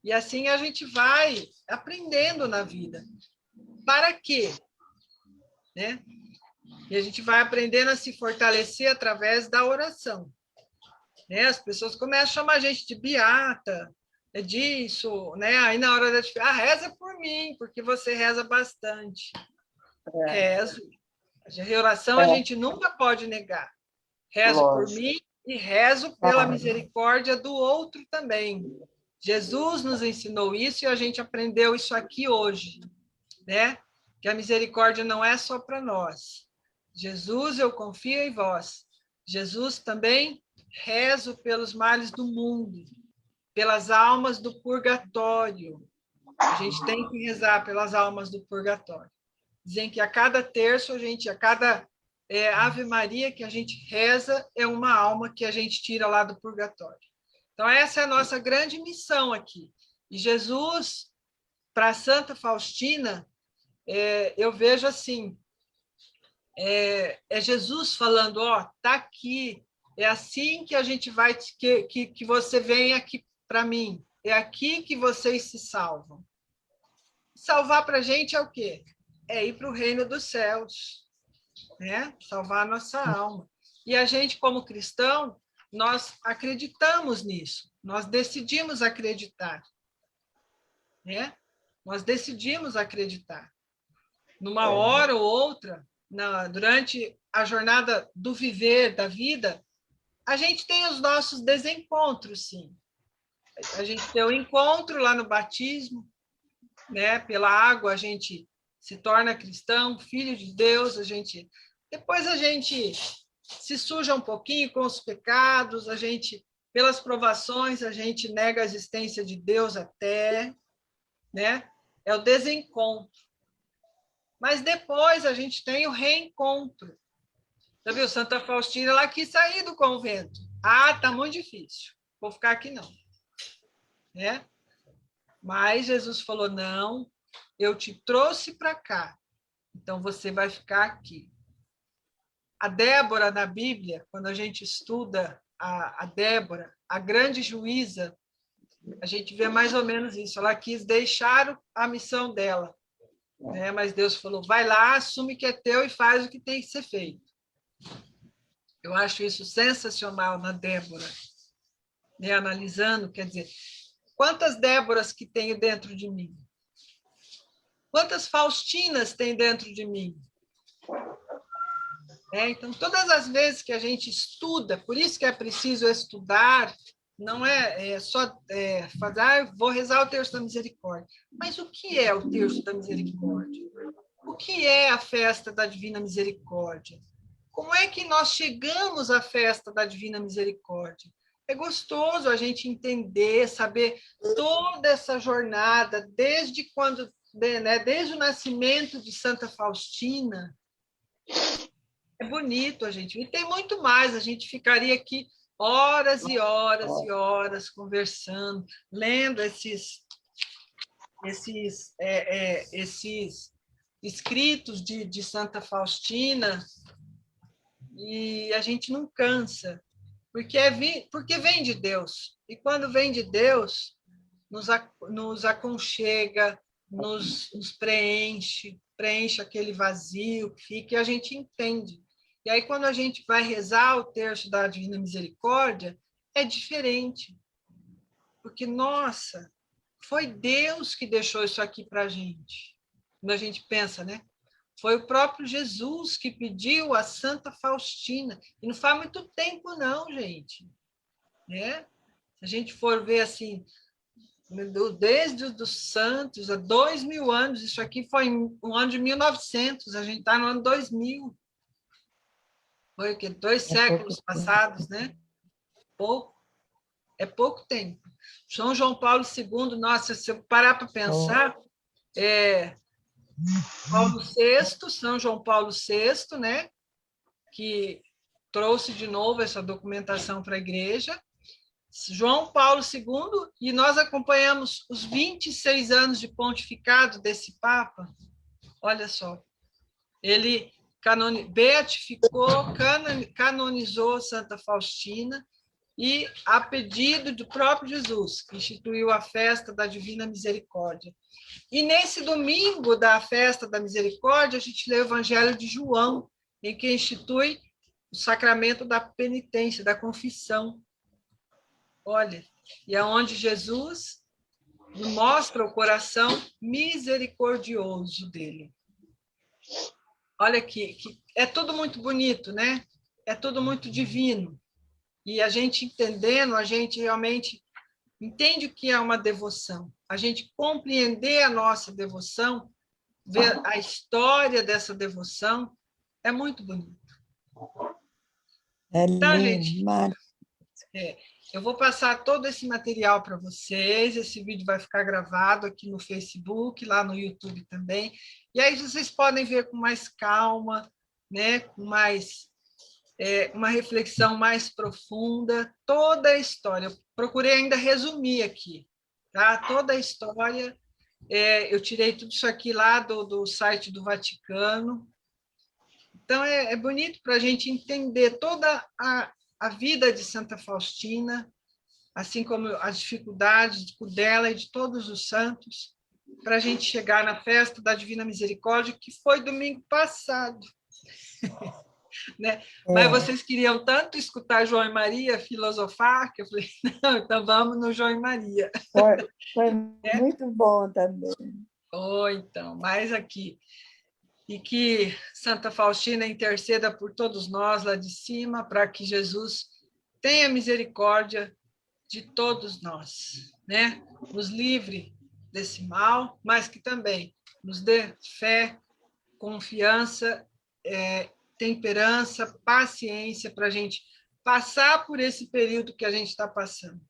E assim a gente vai aprendendo na vida. Para quê? Né? E a gente vai aprendendo a se fortalecer através da oração. Né? As pessoas começam a chamar a gente de beata, disso, né? Aí na hora da reza por mim, porque você reza bastante. Rezo. A oração a gente nunca pode negar. Rezo por mim e rezo pela misericórdia do outro também. Jesus nos ensinou isso e a gente aprendeu isso aqui hoje, né? Que a misericórdia não é só para nós. Jesus, eu confio em vós. Jesus também rezo pelos males do mundo, pelas almas do purgatório. A gente tem que rezar pelas almas do purgatório. Dizem que a cada terço, a cada Ave Maria que a gente reza é uma alma que a gente tira lá do purgatório. Então, essa é a nossa grande missão aqui. E Jesus, para Santa Faustina, eu vejo assim, é Jesus falando, tá aqui, é assim que a gente vai, que você vem aqui para mim, é aqui que vocês se salvam. Salvar para a gente é o quê? É ir para o reino dos céus, né? Salvar a nossa alma. E a gente, como cristão, nós acreditamos nisso, nós decidimos acreditar, né? Nós decidimos acreditar. Numa hora ou outra, durante a jornada do viver, da vida, a gente tem os nossos desencontros, sim. A gente tem o encontro lá no batismo, né? Pela água a gente se torna cristão, filho de Deus, depois a gente se suja um pouquinho com os pecados, pelas provações, a gente nega a existência de Deus até, né? É o desencontro. Mas depois a gente tem o reencontro. Você viu? Santa Faustina, ela quis sair do convento. Tá muito difícil. Vou ficar aqui não. Né? Mas Jesus falou, não, eu te trouxe para cá, então você vai ficar aqui. A Débora, na Bíblia, quando a gente estuda a Débora, a grande juíza, a gente vê mais ou menos isso. Ela quis deixar a missão dela, né? Mas Deus falou, vai lá, assume que é teu e faz o que tem que ser feito. Eu acho isso sensacional na Débora. Né? Analisando, quer dizer, quantas Déboras que tenho dentro de mim? Quantas Faustinas tem dentro de mim? Então, todas as vezes que a gente estuda, por isso que é preciso estudar não é só fazer, eu vou rezar o terço da misericórdia. Mas o que é o terço da misericórdia? O que é a festa da Divina Misericórdia? Como é que nós chegamos à festa da Divina Misericórdia? É gostoso a gente entender, saber toda essa jornada, desde quando, né, desde o nascimento de Santa Faustina. É bonito a gente. E tem muito mais, a gente ficaria aqui horas e horas e horas conversando, lendo esses escritos de Santa Faustina, e a gente não cansa, porque vem de Deus. E quando vem de Deus, nos aconchega, nos preenche aquele vazio que fica, e a gente entende. E aí, quando a gente vai rezar o terço da Divina Misericórdia, é diferente. Porque, nossa, foi Deus que deixou isso aqui para a gente. Quando a gente pensa, né? Foi o próprio Jesus que pediu a Santa Faustina. E não faz muito tempo, não, gente. Né? Se a gente for ver assim, desde os santos, há 2000 anos, isso aqui foi no ano de 1900, a gente está no ano 2000. Foi o quê? 2 séculos passados, né? É pouco tempo. São João Paulo II, nossa, se eu parar para pensar, Paulo VI, São João Paulo VI, né? Que trouxe de novo essa documentação para a igreja, João Paulo II, e nós acompanhamos os 26 anos de pontificado desse Papa. Olha só, ele beatificou, canonizou Santa Faustina, e a pedido do próprio Jesus, que instituiu a festa da Divina Misericórdia. E nesse domingo da festa da Misericórdia, a gente lê o Evangelho de João, em que institui o sacramento da penitência, da confissão. Olha, e é onde Jesus mostra o coração misericordioso dele. Olha que é tudo muito bonito, né? É tudo muito divino. E a gente entendendo, a gente realmente entende o que é uma devoção. A gente compreender a nossa devoção, ver a história dessa devoção, é muito bonito. Então, gente, eu vou passar todo esse material para vocês, esse vídeo vai ficar gravado aqui no Facebook, lá no YouTube também, e aí vocês podem ver com mais calma, né, com mais uma reflexão mais profunda, toda a história. Eu procurei ainda resumir aqui, tá? Toda a história, eu tirei tudo isso aqui lá do site do Vaticano. Então, é bonito para a gente entender toda a vida de Santa Faustina, assim como as dificuldades dela e de todos os santos, para a gente chegar na festa da Divina Misericórdia, que foi domingo passado. Né? Mas vocês queriam tanto escutar João e Maria filosofar, que eu falei, não, então vamos no João e Maria. Foi muito bom também. Então, mais aqui. E que Santa Faustina interceda por todos nós lá de cima, para que Jesus tenha misericórdia de todos nós, né? Nos livre desse mal, mas que também nos dê fé, confiança, temperança, paciência para a gente passar por esse período que a gente está passando.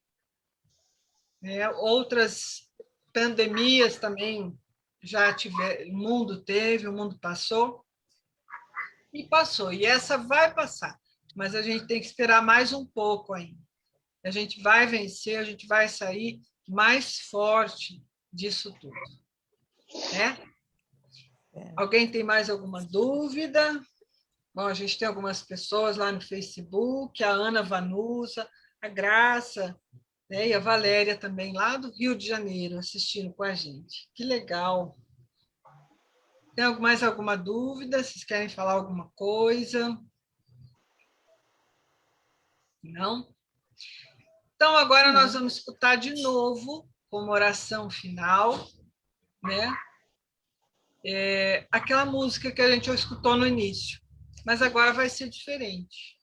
Outras pandemias também o mundo teve, o mundo passou, e essa vai passar, mas a gente tem que esperar mais um pouco ainda. A gente vai vencer, a gente vai sair mais forte disso tudo. Né? Alguém tem mais alguma dúvida? Bom, a gente tem algumas pessoas lá no Facebook, a Ana Vanusa, a Graça, né, e a Valéria também, lá do Rio de Janeiro, assistindo com a gente. Que legal! Tem mais alguma dúvida? Vocês querem falar alguma coisa? Não? Então, agora nós vamos escutar de novo, como oração final, né? Aquela música que a gente escutou no início. Mas agora vai ser diferente.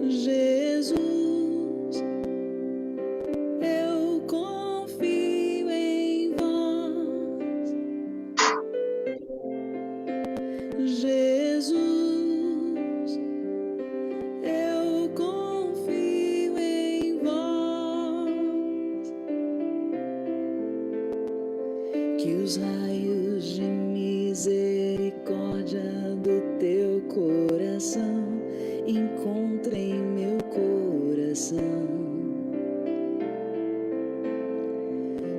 Jesus, eu confio em vós. Jesus, eu confio em vós. Que os raios de misericórdia do teu coração encontrem meu coração.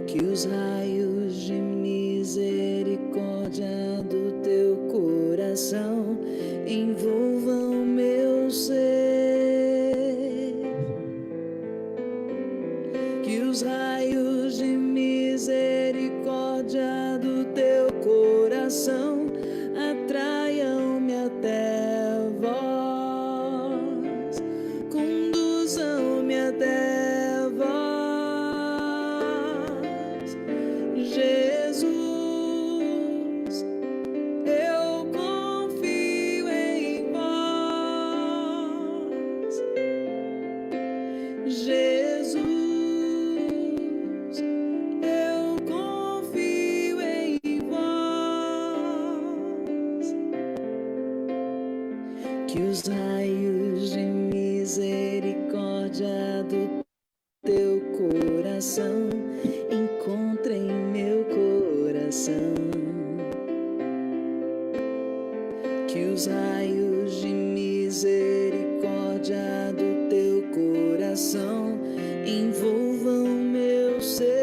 Que os raios de misericórdia do teu coração envolvam meu ser. Que os raios de misericórdia do teu coração atraiam-me até vós, conduzam-me até vós. Jesus, eu confio em vós. Jesus, eu confio em vós. Que os raios de misericórdia do teu coração encontrem meu coração. Que os raios de misericórdia do teu coração envolvam meu ser.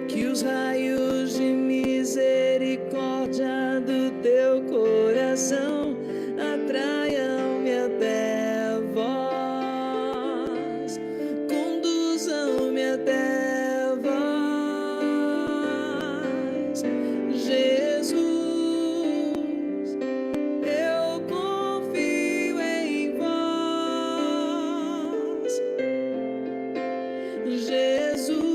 Que os raios de misericórdia do teu coração atraiam-me até vós, conduzam-me até vós. Jesus, eu confio em vós. Jesus,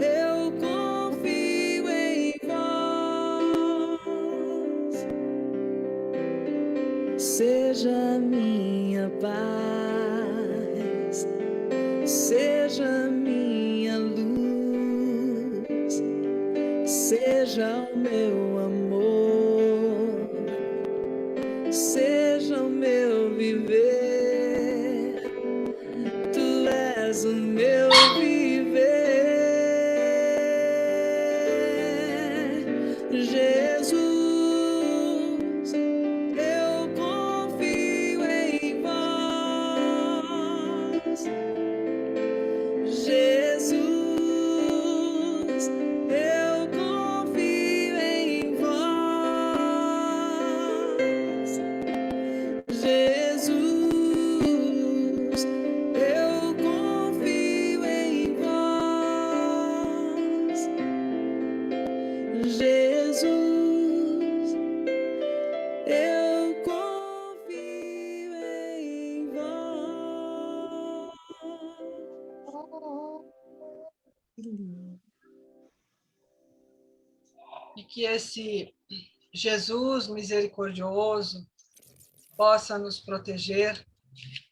eu confio em vós. Seja minha paz, seja minha luz, seja o meu amor, seja o meu viver. Tu és o meu viver. Jesus, eu confio em vós. Jesus, eu confio em vós. Jesus, eu confio em vós. Jesus, eu confio em vós. E que esse Jesus misericordioso possa nos proteger,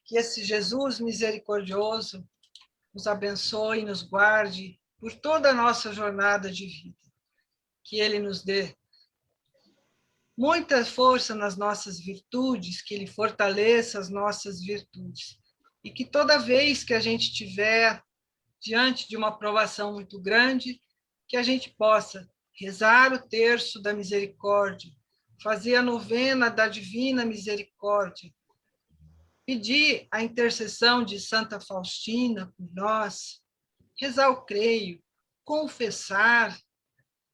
que esse Jesus misericordioso nos abençoe e nos guarde por toda a nossa jornada de vida. Que Ele nos dê muita força nas nossas virtudes, que Ele fortaleça as nossas virtudes. E que toda vez que a gente estiver diante de uma provação muito grande, que a gente possa rezar o terço da misericórdia, fazer a novena da divina misericórdia, pedir a intercessão de Santa Faustina por nós, rezar o creio, confessar,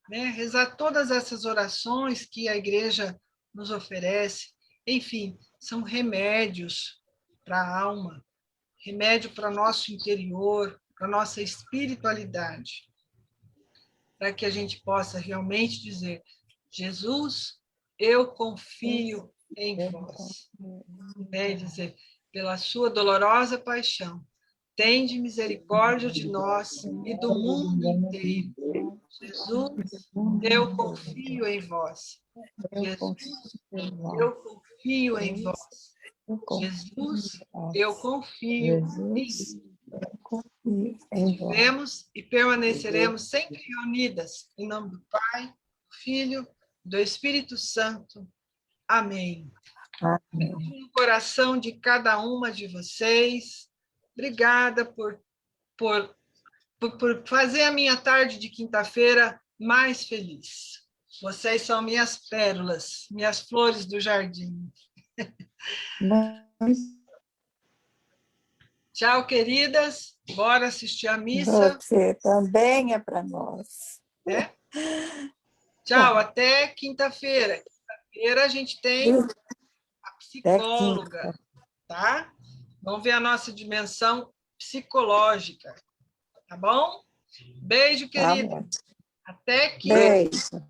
né? Rezar todas essas orações que a igreja nos oferece. Enfim, são remédios para a alma, remédio para o nosso interior, para a nossa espiritualidade, para que a gente possa realmente dizer: Jesus, eu confio em vós. É dizer, pela sua dolorosa paixão, tende misericórdia de nós e do mundo inteiro. Jesus, eu confio em vós. Jesus, eu confio em vós. Jesus, eu confio em vós. Vivemos e permaneceremos sempre reunidas em nome do Pai, do Filho, do Espírito Santo. Amém. No coração de cada uma de vocês, obrigada por fazer a minha tarde de quinta-feira mais feliz. Vocês são minhas pérolas, minhas flores do jardim. Tchau, queridas. Bora assistir a missa. Você também é para nós. É? Tchau, até quinta-feira. Quinta-feira a gente tem a psicóloga, tá? Vamos ver a nossa dimensão psicológica, tá bom? Beijo, querida. Tá bom. Até quinta. Beijo.